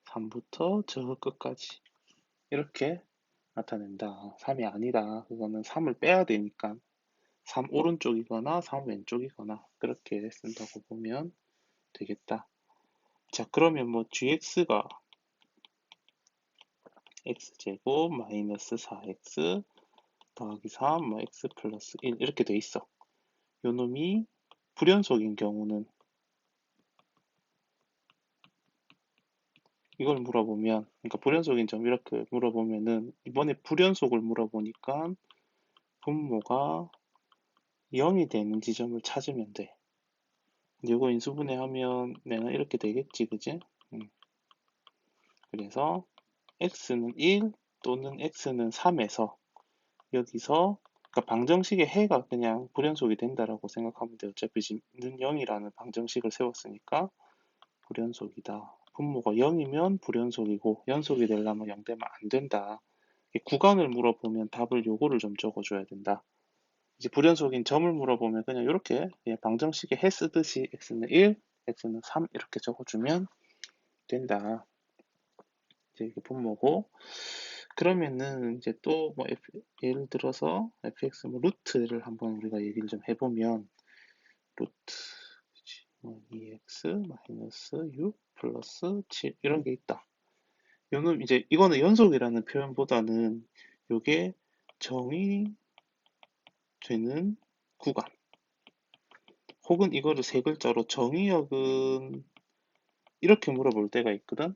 3부터 저 끝까지 이렇게 나타낸다. 3이 아니다. 그거는 3을 빼야 되니까 3 오른쪽이거나 3 왼쪽이거나 그렇게 쓴다고 보면 되겠다. 자, 그러면 뭐 gx가 x제곱 마이너스 4x 더하기 3, 뭐 x 플러스 1 이렇게 돼 있어. 요 놈이 불연속인 경우는 이걸 물어보면, 그러니까 불연속인 점 이렇게 물어보면은 이번에 불연속을 물어보니까 분모가 0이 되는 지점을 찾으면 돼. 이거 인수분해하면 내가 이렇게 되겠지, 그지? 그래서 x는 1 또는 x는 3에서 여기서 그러니까 방정식의 해가 그냥 불연속이 된다라고 생각하면 돼. 어차피 지금 는 0이라는 방정식을 세웠으니까 불연속이다. 분모가 0이면 불연속이고 연속이 되려면 0 되면 안 된다. 구간을 물어보면 답을 요거를 좀 적어줘야 된다. 이제 불연속인 점을 물어보면 그냥 이렇게 그냥 방정식에 해 쓰듯이 x는 1, x는 3 이렇게 적어주면 된다. 이제 이게 분모고 그러면은 이제 또 뭐 예를 들어서 fx 뭐 루트를 한번 우리가 얘기를 좀 해보면 루트 뭐 2x 마이너스 6 플러스 7 이런 게 있다. 요는 이제 이거는 연속이라는 표현보다는 요게 정의되는 구간 혹은 이거를 세 글자로 정의역은 이렇게 물어볼 때가 있거든.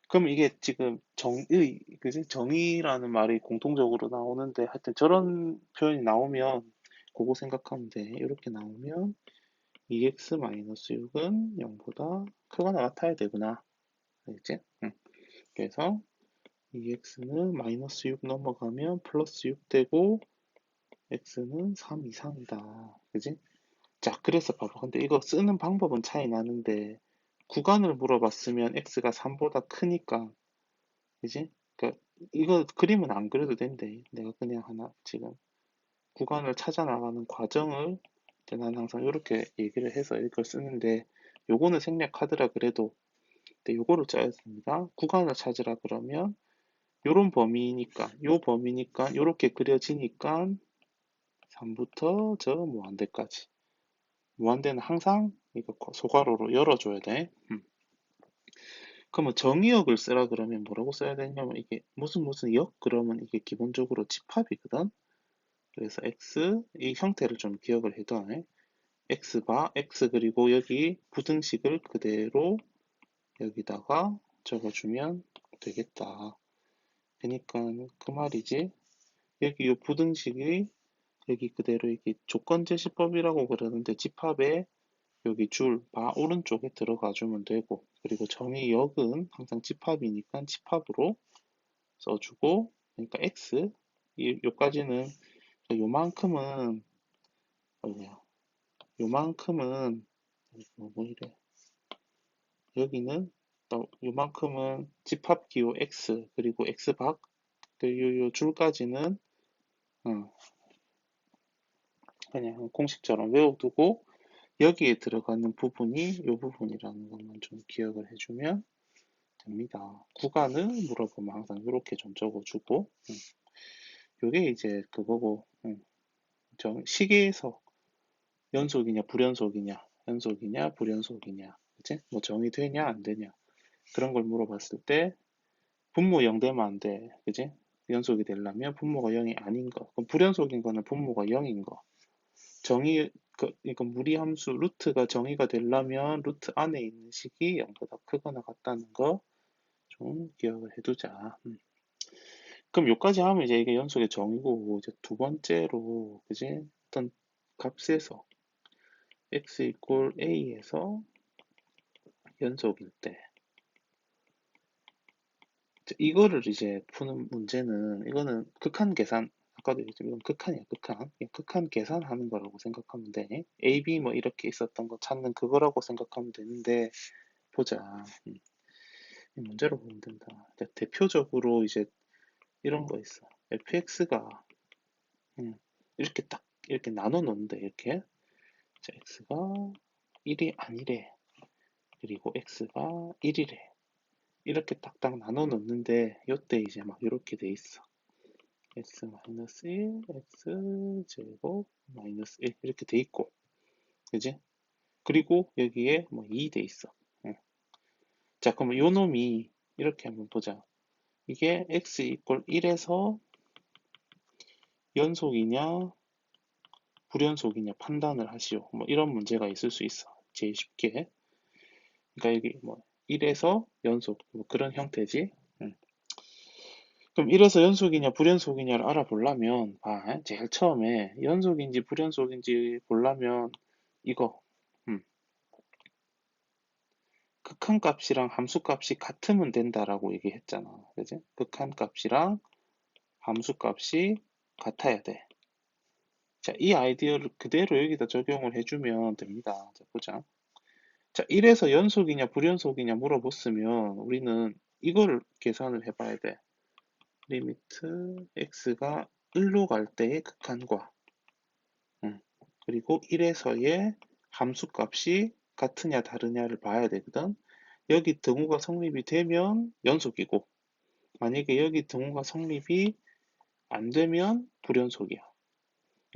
그럼 이게 지금 그지? 정의라는 말이 공통적으로 나오는데 하여튼 저런 표현이 나오면 그거 생각하면 돼. 이렇게 나오면 2x-6은 0보다 크거나 같아야 되구나. 알겠지? 응. 그래서 2x는 마이너스 6 넘어가면 플러스 6 되고 x는 3 이상이다. 그지? 자, 그래서 봐봐. 근데 이거 쓰는 방법은 차이 나는데 구간을 물어봤으면 x가 3보다 크니까 그지? 그러니까 이거 그림은 안 그려도 된대. 내가 그냥 하나 지금 구간을 찾아 나가는 과정을 이제 난 항상 이렇게 얘기를 해서 이걸 쓰는데 요거는 생략하더라 그래도 근데 요거를 짜야 됩니다. 구간을 찾으라 그러면 요런 범위니까 요 범위니까 요렇게 그려지니까 3부터 저 무한대까지 무한대는 항상 이거 소괄호로 열어줘야 돼. 그러면 정의역을 쓰라 그러면 뭐라고 써야 되냐면 이게 무슨 역 그러면 이게 기본적으로 집합이거든. 그래서 x 이 형태를 좀 기억을 해둬. x바 x 그리고 여기 부등식을 그대로 여기다가 적어주면 되겠다. 그러니까 그 말이지. 여기 요 부등식이 여기 그대로 이게 조건 제시법이라고 그러는데 집합에 여기 줄, 바 오른쪽에 들어가 주면 되고, 그리고 정의 역은 항상 집합이니까 집합으로 써주고, 그러니까 x, 요까지는, 요만큼은, 뭐냐, 요만큼은, 뭐 이래, 여기는, 또 요만큼은 집합기호 x, 그리고 x박, 그리고 요 줄까지는, 어, 그냥 공식처럼 외워두고, 여기에 들어가는 부분이 이 부분이라는 것만 좀 기억을 해주면 됩니다. 구간을 물어보면 항상 이렇게 좀 적어주고, 요게 이제 그거고, 시계에서 연속이냐 불연속이냐, 연속이냐 불연속이냐, 그치? 뭐 정의되냐 안 되냐, 그런 걸 물어봤을 때 분모 0 되면 안 돼, 그치? 연속이 되려면 분모가 0이 아닌 거, 그럼 불연속인 거는 분모가 0인 거, 이건 무리함수 루트가 정의가 되려면 루트 안에 있는 식이 0보다 크거나 같다는 거 좀 기억을 해두자. 그럼 여기까지 하면 이제 이게 연속의 정의고, 이제 두 번째로, 그지? 어떤 값에서 x 이퀄 a에서 연속일 때, 이거를 이제 푸는 문제는, 이거는 극한 계산, 아까도 얘기했지만 이건 극한이야, 극한. 그냥 극한 계산하는 거라고 생각하면 돼. a, b 뭐 이렇게 있었던 거 찾는 그거라고 생각하면 되는데, 보자. 이 문제로 보면 된다. 대표적으로 이제 이런 거 있어. fx가 이렇게 딱 이렇게 나눠 놓는데, 이렇게 자, x가 1이 아니래, 그리고 x가 1이래, 이렇게 딱딱 나눠 놓는데 요때 이제 막 이렇게 돼 있어. x-1 x 제곱 마이너스 1 이렇게 돼 있고, 그지? 그리고 여기에 뭐 2 돼 있어. 응. 자, 그러면 요 놈이 이렇게 한번 보자. 이게 x 이퀄 1에서 연속이냐 불연속이냐 판단을 하시오. 뭐 이런 문제가 있을 수 있어. 제일 쉽게. 그러니까 여기 뭐 1에서 연속 뭐 그런 형태지. 그럼 1에서 연속이냐 불연속이냐를 알아보려면 제일 처음에 연속인지 불연속인지 보려면 이거 극한값이랑 함수값이 같으면 된다라고 얘기했잖아. 그지? 극한값이랑 함수값이 같아야 돼. 자, 이 아이디어를 그대로 여기다 적용을 해주면 됩니다. 자, 보자. 자, 1에서 연속이냐 불연속이냐 물어봤으면 우리는 이거를 계산을 해봐야 돼. 리미트 x가 1로 갈 때의 극한과 그리고 1에서의 함수값이 같으냐 다르냐를 봐야 되거든. 여기 등호가 성립이 되면 연속이고, 만약에 여기 등호가 성립이 안 되면 불연속이야.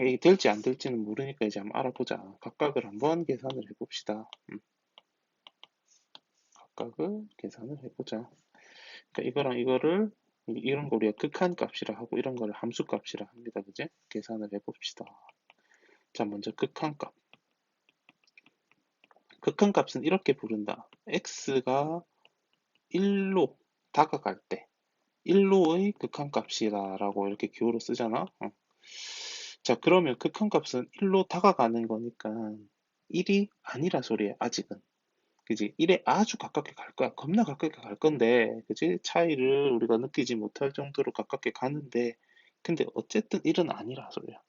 이게 될지 안 될지는 모르니까 이제 한번 알아보자. 각각을 한번 계산을 해봅시다. 각각을 계산을 해보자. 그러니까 이거랑 이거를 이런 거 우리가 극한값이라 하고 이런 거를 함수값이라 합니다. 그지? 계산을 해봅시다. 자, 먼저 극한값. 극한값은 이렇게 부른다. x가 1로 다가갈 때 1로의 극한값이다라고 이렇게 기호로 쓰잖아. 자, 그러면 극한값은 1로 다가가는 거니까 1이 아니라 소리야, 아직은. 그지? 1에 아주 가깝게 갈 거야. 겁나 가깝게 갈 건데, 그지? 차이를 우리가 느끼지 못할 정도로 가깝게 가는데, 근데 어쨌든 1은 아니라 소리야.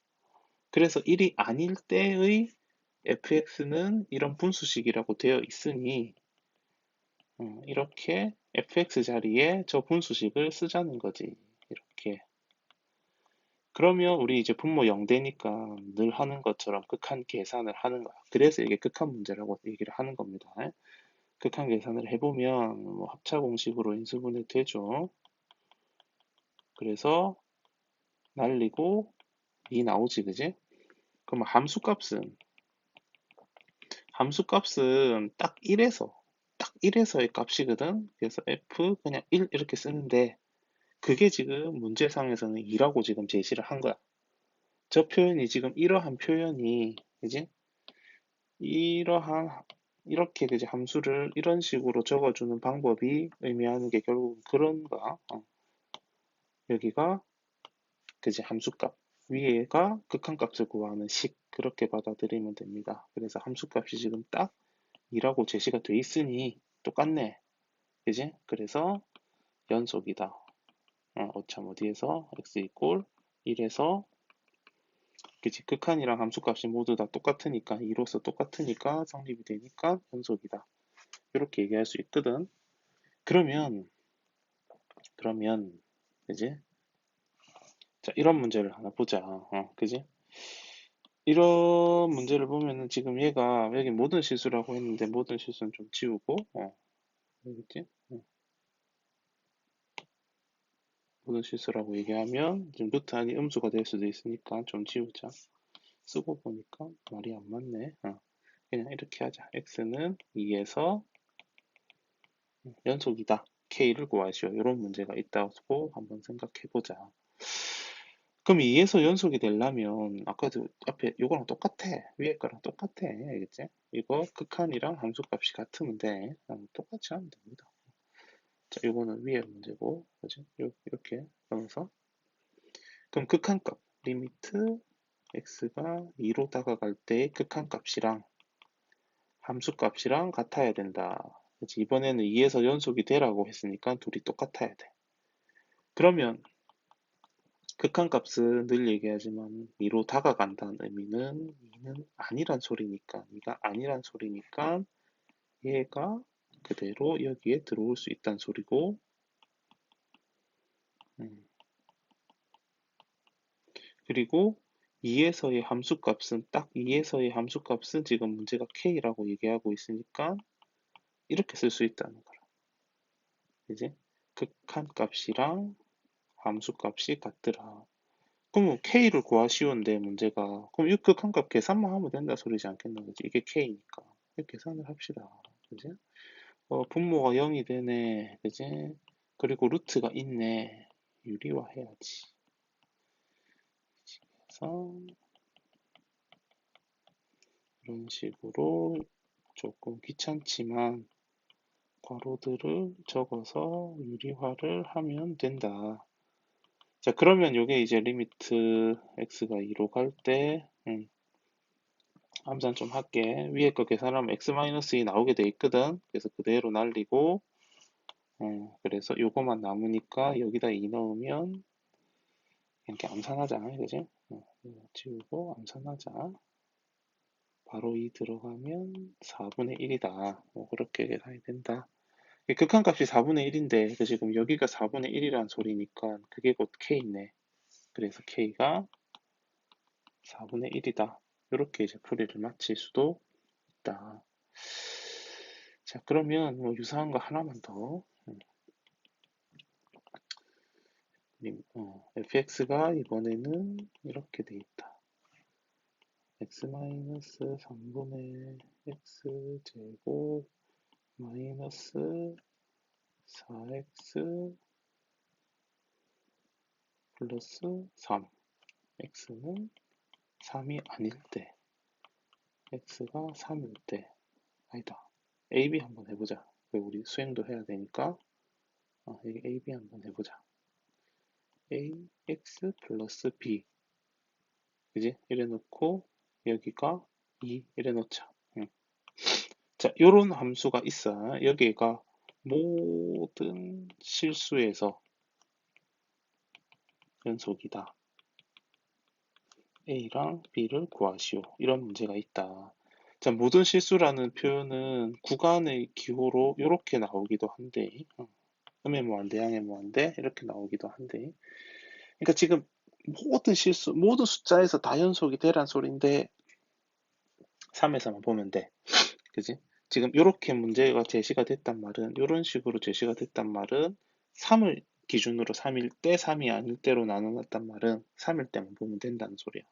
그래서 1이 아닐 때의 fx는 이런 분수식이라고 되어 있으니, 이렇게 fx 자리에 저 분수식을 쓰자는 거지. 이렇게. 그러면 우리 이제 분모 0되니까 늘 하는 것처럼 극한 계산을 하는 거야. 그래서 이게 극한 문제라고 얘기를 하는 겁니다. 극한 계산을 해보면 뭐 합차 공식으로 인수분해 되죠. 그래서 날리고 2 나오지, 그지? 그럼 함수값은 딱 1에서의 값이거든. 그래서 f 그냥 1 이렇게 쓰는데 그게 지금 문제상에서는 2라고 지금 제시를 한 거야. 저 표현이 지금 이러한 표현이, 그지? 이러한, 이렇게 그지? 함수를 이런 식으로 적어주는 방법이 의미하는 게 결국 그런가? 여기가 그지 함수값, 위에가 극한값을 구하는 식, 그렇게 받아들이면 됩니다. 그래서 함수값이 지금 딱 2라고 제시가 돼 있으니 똑같네. 그지? 그래서 연속이다. 어참 어디에서 x 이꼴 1에서 그치 극한이랑 함수값이 모두 다 똑같으니까 2로서 똑같으니까 성립이 되니까 연속이다. 이렇게 얘기할 수 있거든. 그러면 그지? 자, 이런 문제를 하나 보자. 그지? 이런 문제를 보면은 지금 얘가 여기 모든 실수라고 했는데 모든 실수는 좀 지우고 알겠지? 모든 실수라고 얘기하면 지금 루트 안이 음수가 될 수도 있으니까 좀 지우자. 쓰고 보니까 말이 안 맞네. 그냥 이렇게 하자. x는 2에서 연속이다. k를 구하시오. 이런 문제가 있다고 한번 생각해 보자. 그럼 2에서 연속이 되려면 아까도 앞에 이거랑 똑같아. 위에 거랑 똑같아. 알겠지? 이거 극한이랑 함수값이 같으면 돼. 똑같이 하면 됩니다. 자, 이거는 위에 문제고, 그지? 이렇게 하면서 그럼 극한값 리미트 x가 2로 다가갈 때의 극한값이랑 함수값이랑 같아야 된다. 그치? 이번에는 2에서 연속이 되라고 했으니까 둘이 똑같아야 돼. 그러면 극한값은 늘 얘기하지만 2로 다가간다는 의미는 2는 아니란 소리니까 2가 아니란 소리니까 얘가 그대로 여기에 들어올 수 있다는 소리고 음, 그리고 2에서의 함수값은 딱 2에서의 함수값은 지금 문제가 k라고 얘기하고 있으니까 이렇게 쓸 수 있다는 거라. 이제 극한값이랑 함수값이 같더라. 그럼 K를 구하시오인데 문제가 그럼 이 극한값 계산만 하면 된다 소리지 않겠나 그지? 이게 K니까 계산을 합시다. 그지? 분모가 0이 되네. 그지? 그리고 루트가 있네. 유리화 해야지. 그래서 이런 식으로 조금 귀찮지만 괄호들을 적어서 유리화를 하면 된다. 자, 그러면 요게 이제 리미트 x가 2로 갈 때, 암산 좀 할게. 위에 거 계산하면 x-2 나오게 돼 있거든. 그래서 그대로 날리고, 그래서 요거만 남으니까 여기다 2 넣으면 이렇게 암산하자. 그지? 이거 지우고 암산하자. 바로 2 들어가면 4분의 1이다. 뭐 그렇게 계산이 된다. 극한값이 4분의 1인데, 지금 여기가 4분의 1이란 소리니까 그게 곧 k네. 그래서 k가 4분의 1이다. 이렇게 이제 풀이를 마칠 수도 있다. 자, 그러면 뭐 유사한 거 하나만 더. fx가 이번에는 이렇게 돼 있다. x-3분의 x 제곱 마이너스 4x 플러스 3. x는 3이 아닐 때, x가 3일 때, 아니다. AB 한번 해보자. 우리 수행도 해야 되니까, 여기 AB 한번 해보자. ax 플러스 b. 그지? 이래 놓고, 여기가 2, 이래 놓자. 자, 요런 함수가 있어. 여기가 모든 실수에서 연속이다. A랑 B를 구하시오. 이런 문제가 있다. 자, 모든 실수라는 표현은 구간의 기호로 이렇게 나오기도 한데, 음의 무한대, 양의 무한대 이렇게 나오기도 한데, 그러니까 지금 모든 실수, 모든 숫자에서 다 연속이 되란 소리인데 3에서만 보면 돼. 그지? 지금 이렇게 문제가 제시가 됐단 말은 이런 식으로 제시가 됐단 말은 3을 기준으로 3일 때, 3이 아닐 때로 나눠놨단 말은 3일 때만 보면 된다는 소리야.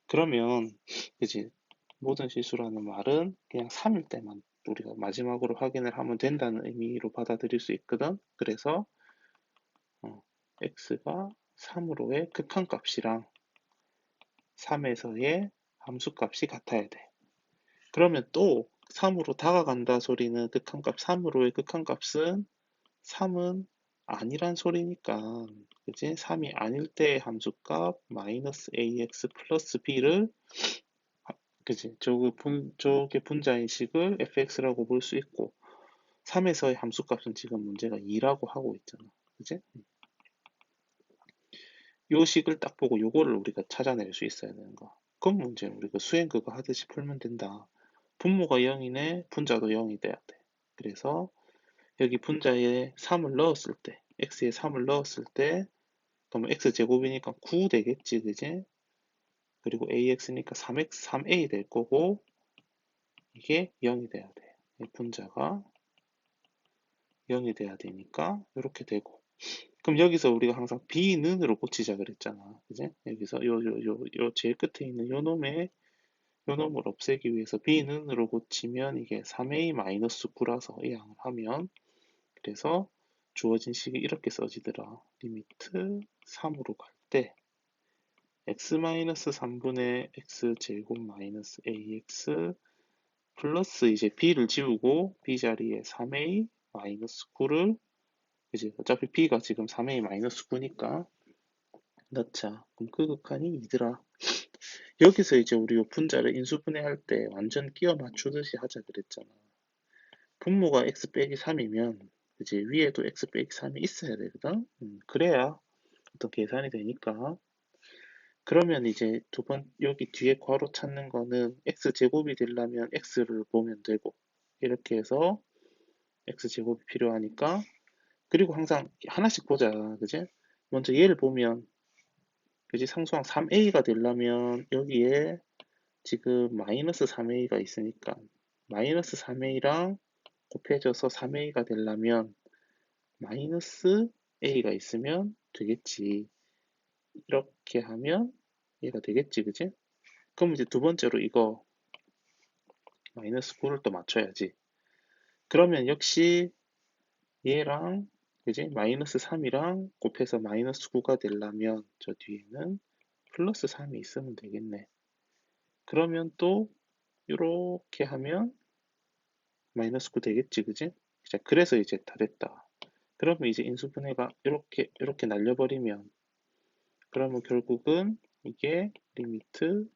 그러면 그지? 모든 실수라는 말은 그냥 3일 때만 우리가 마지막으로 확인을 하면 된다는 의미로 받아들일 수 있거든. 그래서 x가 3으로의 극한값이랑 3에서의 함수값이 같아야 돼. 그러면 또 3으로 다가간다 소리는 극한값 3으로의 극한값은 3은 아니란 소리니까, 그지? 3이 아닐 때의 함수값 마이너스 ax 플러스 b를, 그지? 저게 분자인 식을 fx라고 볼 수 있고, 3에서의 함수값은 지금 문제가 2라고 하고 있잖아. 그지? 요 식을 딱 보고 요거를 우리가 찾아낼 수 있어야 되는 거. 그럼 문제 우리가 수행 그거 하듯이 풀면 된다. 분모가 0이네, 분자도 0이 돼야 돼. 그래서 여기 분자에 3을 넣었을 때, x에 3을 넣었을 때, 그러면 x제곱이니까 9 되겠지, 그지? 그리고 ax니까 3x, 3a 될 거고, 이게 0이 돼야 돼. 이 분자가 0이 돼야 되니까, 이렇게 되고. 그럼 여기서 우리가 항상 b는으로 고치자 그랬잖아. 그지? 여기서 요 제일 끝에 있는 요 놈을 없애기 위해서 b는으로 고치면 이게 3a-9라서 이 양을 하면, 그래서 주어진 식이 이렇게 써지더라. 리미트 3으로 갈 때 x-3분의 x제곱 마이너스 ax 플러스 이제 b를 지우고 b 자리에 3a 마이너스 9를, 이제 어차피 b가 지금 3a 마이너스 9니까 넣자. 그럼 그 극한이 2더라. 여기서 이제 우리 요 분자를 인수분해할 때 완전 끼워 맞추듯이 하자 그랬잖아. 분모가 x 빼기 3이면 이제 위에도 x 빼기 3이 있어야 되거든. 그래야 어떤 계산이 되니까. 그러면 이제 여기 뒤에 괄호 찾는 거는 x 제곱이 되려면 x를 보면 되고, 이렇게 해서 x 제곱이 필요하니까. 그리고 항상 하나씩 보자, 그지? 먼저 얘를 보면, 그지? 상수항 3a가 되려면 여기에 지금 마이너스 3a가 있으니까 마이너스 3a랑 곱해져서 3a가 되려면 마이너스 a가 있으면 되겠지. 이렇게 하면 얘가 되겠지, 그지? 그럼 이제 두 번째로 이거 마이너스 9를 또 맞춰야지. 그러면 역시 얘랑, 그지? 마이너스 3이랑 곱해서 마이너스 9가 되려면 저 뒤에는 플러스 3이 있으면 되겠네. 그러면 또 이렇게 하면 마이너스 9 되겠지, 그지? 자, 그래서 이제 다 됐다. 그러면 이제 인수분해가 이렇게 날려버리면, 그러면 결국은 이게 리미트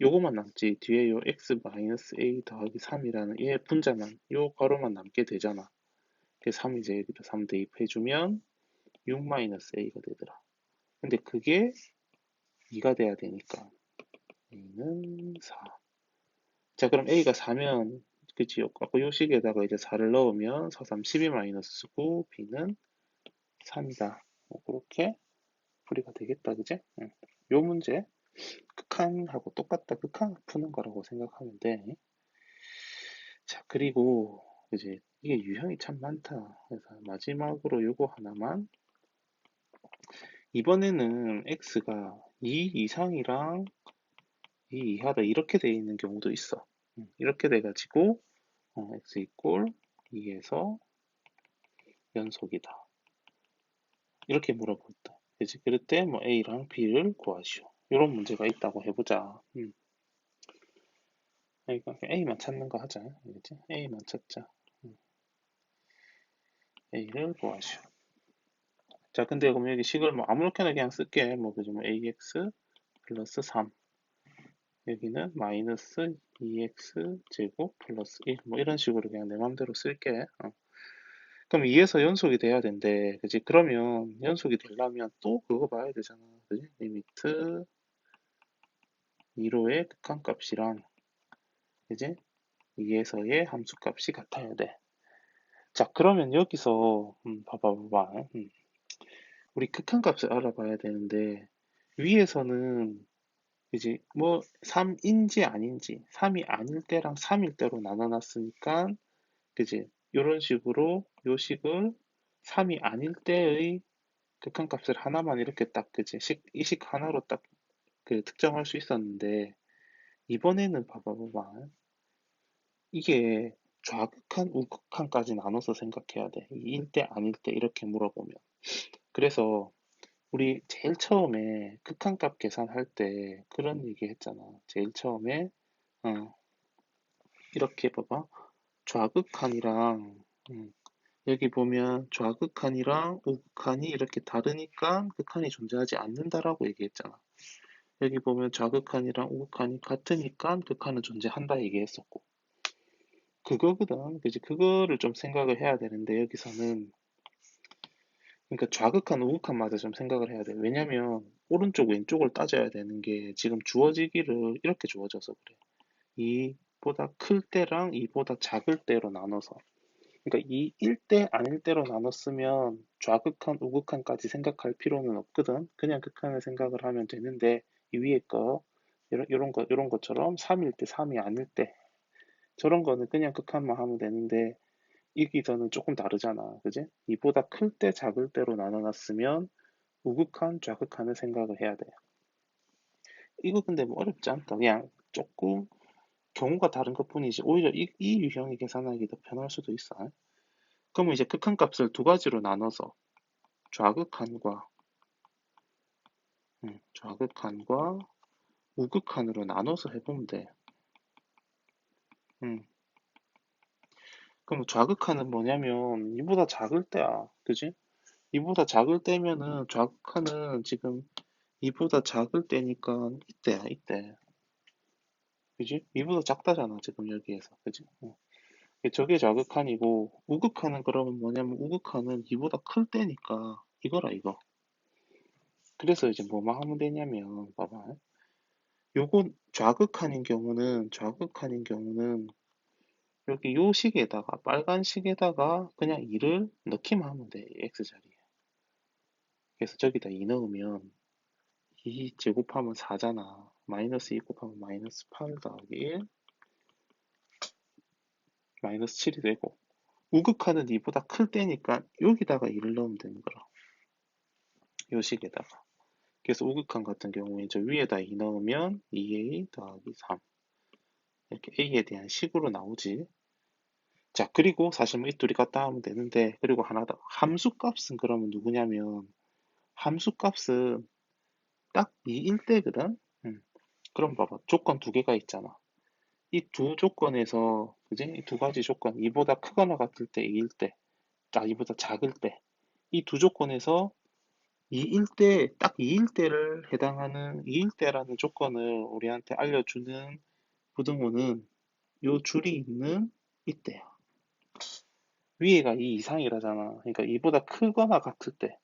요거만 남지. 뒤에 요 x-a 더하기 3이라는 얘 분자만, 요 괄호만 남게 되잖아. 그래서 3 이제 여기다 3 대입해주면 6-a가 되더라. 근데 그게 2가 돼야 되니까 a는 4. 자, 그럼 a가 4면, 그치? 아까 요 식에다가 이제 4를 넣으면 4, 3, 12-9, b는 3이다. 그렇게 풀이가 되겠다, 그지? 응. 요 문제 극한하고 똑같다. 극한 푸는 거라고 생각하면 돼. 자, 그리고 이제 이게 유형이 참 많다. 그래서 마지막으로 요거 하나만. 이번에는 x가 2 이상이랑 2 이하다 이렇게 돼 있는 경우도 있어. 이렇게 돼가지고 x 이꼴 2에서 연속이다. 이렇게 물어보다. 그치? 그럴 때 뭐 a랑 b를 구하시오. 이런 문제가 있다고 해보자. 그러니까 a만 찾는 거 하자. 알겠지? a만 찾자. a를 구하시오. 자, 근데 그럼 여기 식을 뭐 아무렇게나 그냥 쓸게. 뭐 그죠? 뭐 ax 플러스 3. 여기는 마이너스 2x 제곱 플러스 1. 뭐 이런 식으로 그냥 내 맘대로 쓸게. 그럼 2에서 연속이 돼야 된대. 그지? 그러면 연속이 되려면 또 그거 봐야 되잖아. 그지? 리미트 2로의 극한값이랑, 그지? 2에서의 함수값이 같아야 돼. 자, 그러면 여기서 봐봐. 우리 극한값을 알아봐야 되는데 위에서는 그지 뭐 3인지 아닌지 3이 아닐 때랑 3일 때로 나눠놨으니까 그지 이런 식으로 요 식을 3이 아닐 때의 극한값을 하나만 이렇게 딱 그지 이 식 하나로 딱 그 특정할 수 있었는데 이번에는 봐봐 이게 좌극한 우극한까지 나눠서 생각해야 돼. 일 때 아닐 때 이렇게 물어보면. 그래서 우리 제일 처음에 극한값 계산할 때 그런 얘기 했잖아. 제일 처음에 어, 이렇게 봐봐. 좌극한이랑 여기 보면 좌극한이랑 우극한이 이렇게 다르니까 극한이 존재하지 않는다라고 얘기했잖아. 여기 보면 좌극한이랑 우극한이 같으니까 극한은 존재한다 얘기했었고. 그거거든. 그지? 그거를 좀 생각을 해야 되는데 여기서는 그러니까 좌극한, 우극한마다 좀 생각을 해야 돼. 왜냐면 오른쪽, 왼쪽을 따져야 되는 게 지금 주어지기를 이렇게 주어져서 그래. 이보다 클 때랑 이보다 작을 때로 나눠서. 그러니까 이 1대 아닐 때로 나눴으면 좌극한, 우극한까지 생각할 필요는 없거든. 그냥 극한을 생각을 하면 되는데 이 위에 거 이런 것처럼 3일 때, 3이 아닐 때 저런 거는 그냥 극한만 하면 되는데 여기서는 조금 다르잖아. 그지? 이보다 클 때, 작을 때로 나눠놨으면 우극한, 좌극한을 생각을 해야 돼. 이거 근데 뭐 어렵지 않다. 그냥 조금 경우가 다른 것뿐이지. 오히려 이 유형이 계산하기 더 편할 수도 있어. 그러면 이제 극한값을 두 가지로 나눠서 좌극한과 좌극한과 우극한으로 나눠서 해보면 돼. 음. 그럼 좌극한은 뭐냐면 이보다 작을 때야. 그지? 이보다 작을 때면은 좌극한은 지금 이보다 작을 때니까 이때야, 이때. 그지? 이보다 작다잖아, 지금 여기에서. 그지? 저게 좌극한이고, 우극한은 그러면 뭐냐면, 우극한은 이보다 클 때니까, 이거라, 이거. 그래서 이제 뭐만 하면 되냐면, 봐봐. 요건 좌극한인 경우는, 여기 요 식에다가, 빨간 식에다가 그냥 2를 넣기만 하면 돼, x자리에. 그래서 저기다 2 넣으면, 2 제곱하면 4잖아. 마이너스 2 곱하면 마이너스 8 더하기 1, 마이너스 7이 되고, 우극한은 이보다 클 때니까 여기다가 2를 넣으면 되는 거라. 요 식에다가. 그래서 우극한 같은 경우에 저 위에다 2 넣으면 2a 더하기 3. 이렇게 a에 대한 식으로 나오지. 자, 그리고 사실 뭐 이 둘이 같다 하면 되는데, 그리고 하나 더. 함수값은 그러면 누구냐면, 함수값은 딱 2일 때거든? 그럼 봐봐. 조건 두 개가 있잖아. 이 두 조건에서, 그지? 이 두 가지 조건, 이보다 크거나 같을 때 2일 때, 이보다 작을 때, 이 두 조건에서 2일 때, 딱 2일 때를 해당하는 2일 때라는 조건을 우리한테 알려주는 부등호는 요 줄이 있는 이때야. 위에가 2 이상이라잖아. 그러니까 이보다 크거나 같을 때.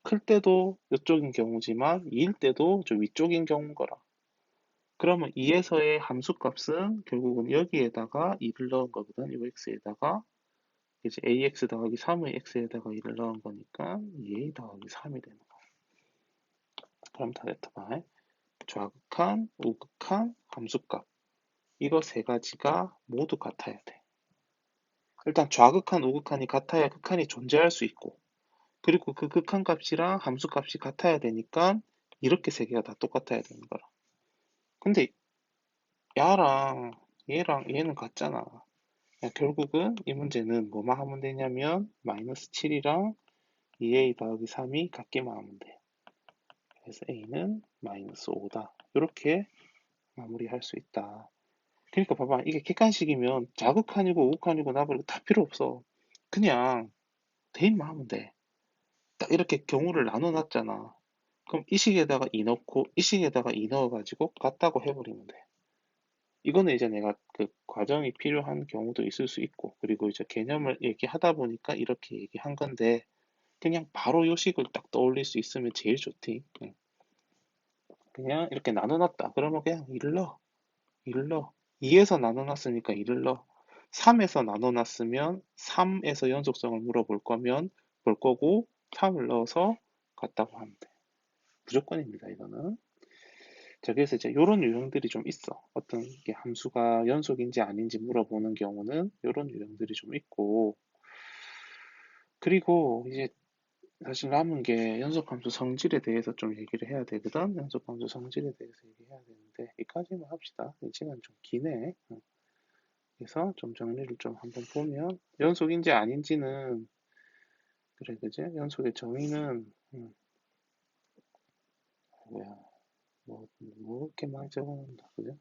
클 때도 이쪽인 경우지만 2일 때도 저 위쪽인 경우인 거라. 그러면 2에서의 함수값은 결국은 여기에다가 2를 넣은 거거든. 이 x에다가 이제 ax 더하기 3의 x에다가 2를 넣은 거니까 2a 더하기 3이 되는 거야. 그럼 다 됐다 봐. 좌극한, 우극한, 함수값. 이거 세 가지가 모두 같아야 돼. 일단 좌극한, 우극한이 같아야 극한이 존재할 수 있고, 그리고 그 극한 값이랑 함수 값이 같아야 되니까 이렇게 세 개가 다 똑같아야 되는 거라. 근데 야랑 얘랑 얘는 같잖아. 야, 결국은 이 문제는 뭐만 하면 되냐면 마이너스 7이랑 2a 더하기 3이 같기만 하면 돼. 그래서 a는 마이너스 5다. 이렇게 마무리할 수 있다. 그러니까 봐봐. 이게 객관식이면 자극한이고 우극한이고 나버리고 다 필요 없어. 그냥 대입만 하면 돼. 딱 이렇게 경우를 나눠 놨잖아. 그럼 이 식에다가 2 넣고 이 식에다가 2 넣어가지고 같다고 해버리면 돼. 이거는 이제 내가 그 과정이 필요한 경우도 있을 수 있고, 그리고 이제 개념을 얘기하다 보니까 이렇게 얘기한 건데, 그냥 바로 요식을 딱 떠올릴 수 있으면 제일 좋지. 그냥 이렇게 나눠놨다. 그러면 그냥 1을 넣어. 1을 넣어. 2에서 나눠놨으니까 1을 넣어. 3에서 나눠놨으면 3에서 연속성을 물어볼 거면 볼 거고 3을 넣어서 같다고 하면 돼. 무조건입니다, 이거는. 자, 그래서 이제 이런 유형들이 좀 있어. 어떤 게 함수가 연속인지 아닌지 물어보는 경우는 이런 유형들이 좀 있고, 그리고 이제 사실 남은 게 연속함수 성질에 대해서 좀 얘기를 해야 되거든. 연속함수 성질에 대해서 얘기해야 되는데, 여기까지만 합시다. 이 시간 좀 기네. 그래서 좀 정리를 좀 한번 보면, 연속인지 아닌지는, 그래, 그지? 연속의 정의는, 뭐야, 뭐 이렇게 많이 적어놓는다. 그죠?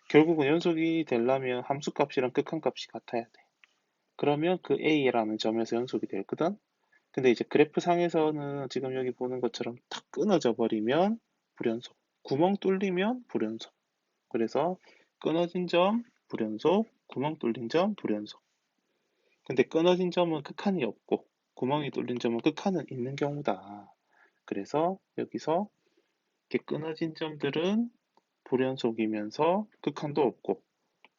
결국은 연속이 되려면 함수값이랑 극한값이 같아야 돼. 그러면 그 A라는 점에서 연속이 되거든. 근데 이제 그래프 상에서는 지금 여기 보는 것처럼 탁 끊어져 버리면 불연속, 구멍 뚫리면 불연속. 그래서 끊어진 점 불연속, 구멍 뚫린 점 불연속. 근데 끊어진 점은 극한이 없고 구멍이 뚫린 점은 극한은 있는 경우다. 그래서 여기서 이렇게 끊어진 점들은 불연속이면서 극한도 없고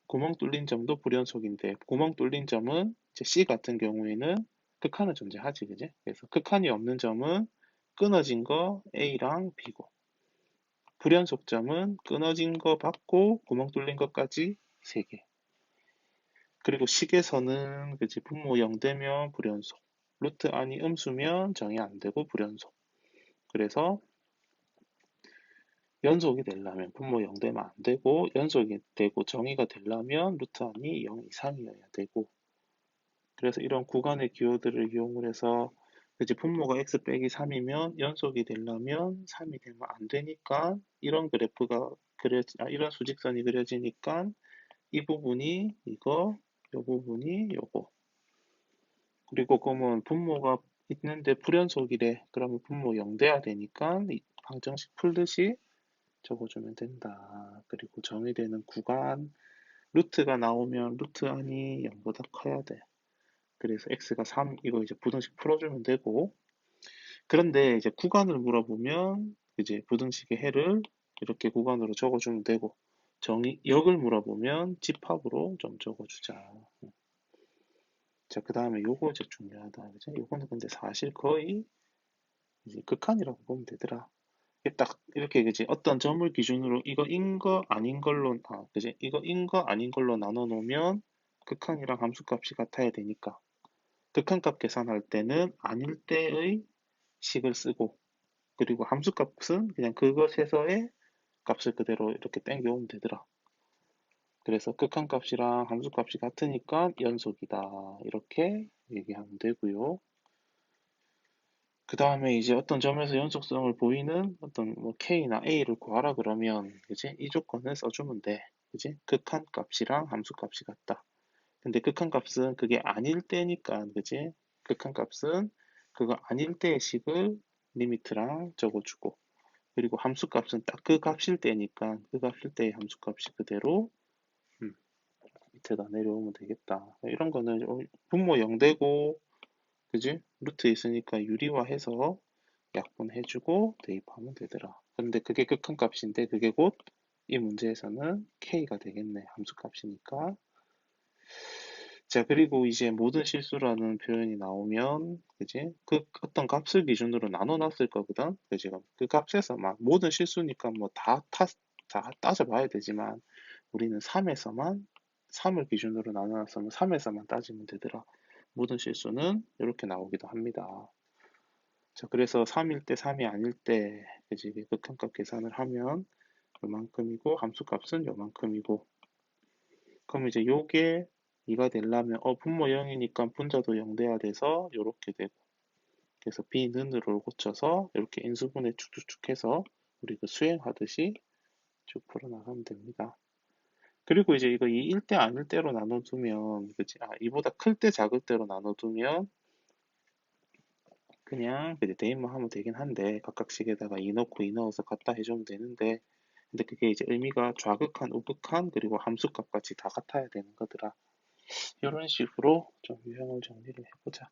구멍 뚫린 점도 불연속인데 구멍 뚫린 점은 이제 C 같은 경우에는 극한은 존재하지, 그지? 그래서 극한이 없는 점은 끊어진 거 A랑 B고 불연속점은 끊어진 거 받고 구멍 뚫린 것까지 3개. 그리고 식에서는 그지 분모 0되면 불연속. 루트 안이 음수면 정의 안 되고 불연속. 그래서 연속이 되려면 분모 0 되면 안 되고 연속이 되고 정의가 되려면 루트 안이 0 이상이어야 되고 그래서 이런 구간의 기호들을 이용을 해서 이제 분모가 x 빼기 3이면 연속이 되려면 3이 되면 안 되니까 이런 그래프가 이런 수직선이 그려지니까 이 부분이 이거, 이 부분이 요거. 그리고 그러면 분모가 있는데 불연속이래. 그러면 분모 0 돼야 되니까 이 방정식 풀듯이 적어주면 된다. 그리고 정의되는 구간, 루트가 나오면 루트 안이 0보다 커야 돼. 그래서 x가 3, 이거 이제 부등식 풀어주면 되고, 그런데 이제 구간을 물어보면, 이제 부등식의 해를 이렇게 구간으로 적어주면 되고, 역을 물어보면 집합으로 좀 적어주자. 자, 그 다음에 요거 이제 중요하다. 그죠? 요거는 근데 사실 거의 이제 극한이라고 보면 되더라. 이게 딱 이렇게 그지? 어떤 점을 기준으로 이거 인 거 아닌 걸로, 그지? 이거 인 거 아닌 걸로 나눠 놓으면 극한이랑 함수값이 같아야 되니까. 극한값 계산할 때는 아닐 때의 식을 쓰고 그리고 함수값은 그냥 그것에서의 값을 그대로 이렇게 땡겨오면 되더라. 그래서 극한값이랑 함수값이 같으니까 연속이다. 이렇게 얘기하면 되고요. 그 다음에 이제 어떤 점에서 연속성을 보이는 어떤 뭐 K나 A를 구하라 그러면 그지? 이 조건을 써주면 돼. 그지? 극한값이랑 함수값이 같다. 근데 극한값은 그게 아닐 때니까 그지? 극한값은 그거 아닐 때의 식을 리미트랑 적어주고 그리고 함수값은 딱 그 값일 때니까 그 값일 때의 함수값이 그대로 음, 밑에다 내려오면 되겠다. 이런 거는 분모 0 되고 그지? 루트 있으니까 유리화해서 약분해주고 대입하면 되더라. 근데 그게 극한값인데 그게 곧 이 문제에서는 k가 되겠네. 함수값이니까. 자, 그리고 이제 모든 실수라는 표현이 나오면, 그지? 그 어떤 값을 기준으로 나눠놨을 거거든? 그지? 그 값에서 막 모든 실수니까 뭐 다 따져봐야 되지만, 우리는 3에서만, 3을 기준으로 나눠놨으면 3에서만 따지면 되더라. 모든 실수는 이렇게 나오기도 합니다. 자, 그래서 3일 때 3이 아닐 때, 그지? 극한값 계산을 하면 요만큼이고, 함수값은 요만큼이고, 그럼 이제 요게 2가 되려면 분모 0이니까 분자도 0 돼야 돼서 요렇게 되고 그래서 비는으로 고쳐서 이렇게 인수분해 쭉쭉쭉 해서 우리 그 수행하듯이 쭉 풀어나가면 됩니다. 그리고 이제 이거 2일 때 아닐 때로 나눠두면 그치? 이보다 클 때 작을 때로 나눠두면 그냥 이제 대입만 하면 되긴 한데 각각식에다가 2 넣고 2 넣어서 갖다 해주면 되는데 근데 그게 이제 의미가 좌극한, 우극한 그리고 함수값까지 다 같아야 되는 거더라. 이런 식으로 좀 유형을 정리를 해보자.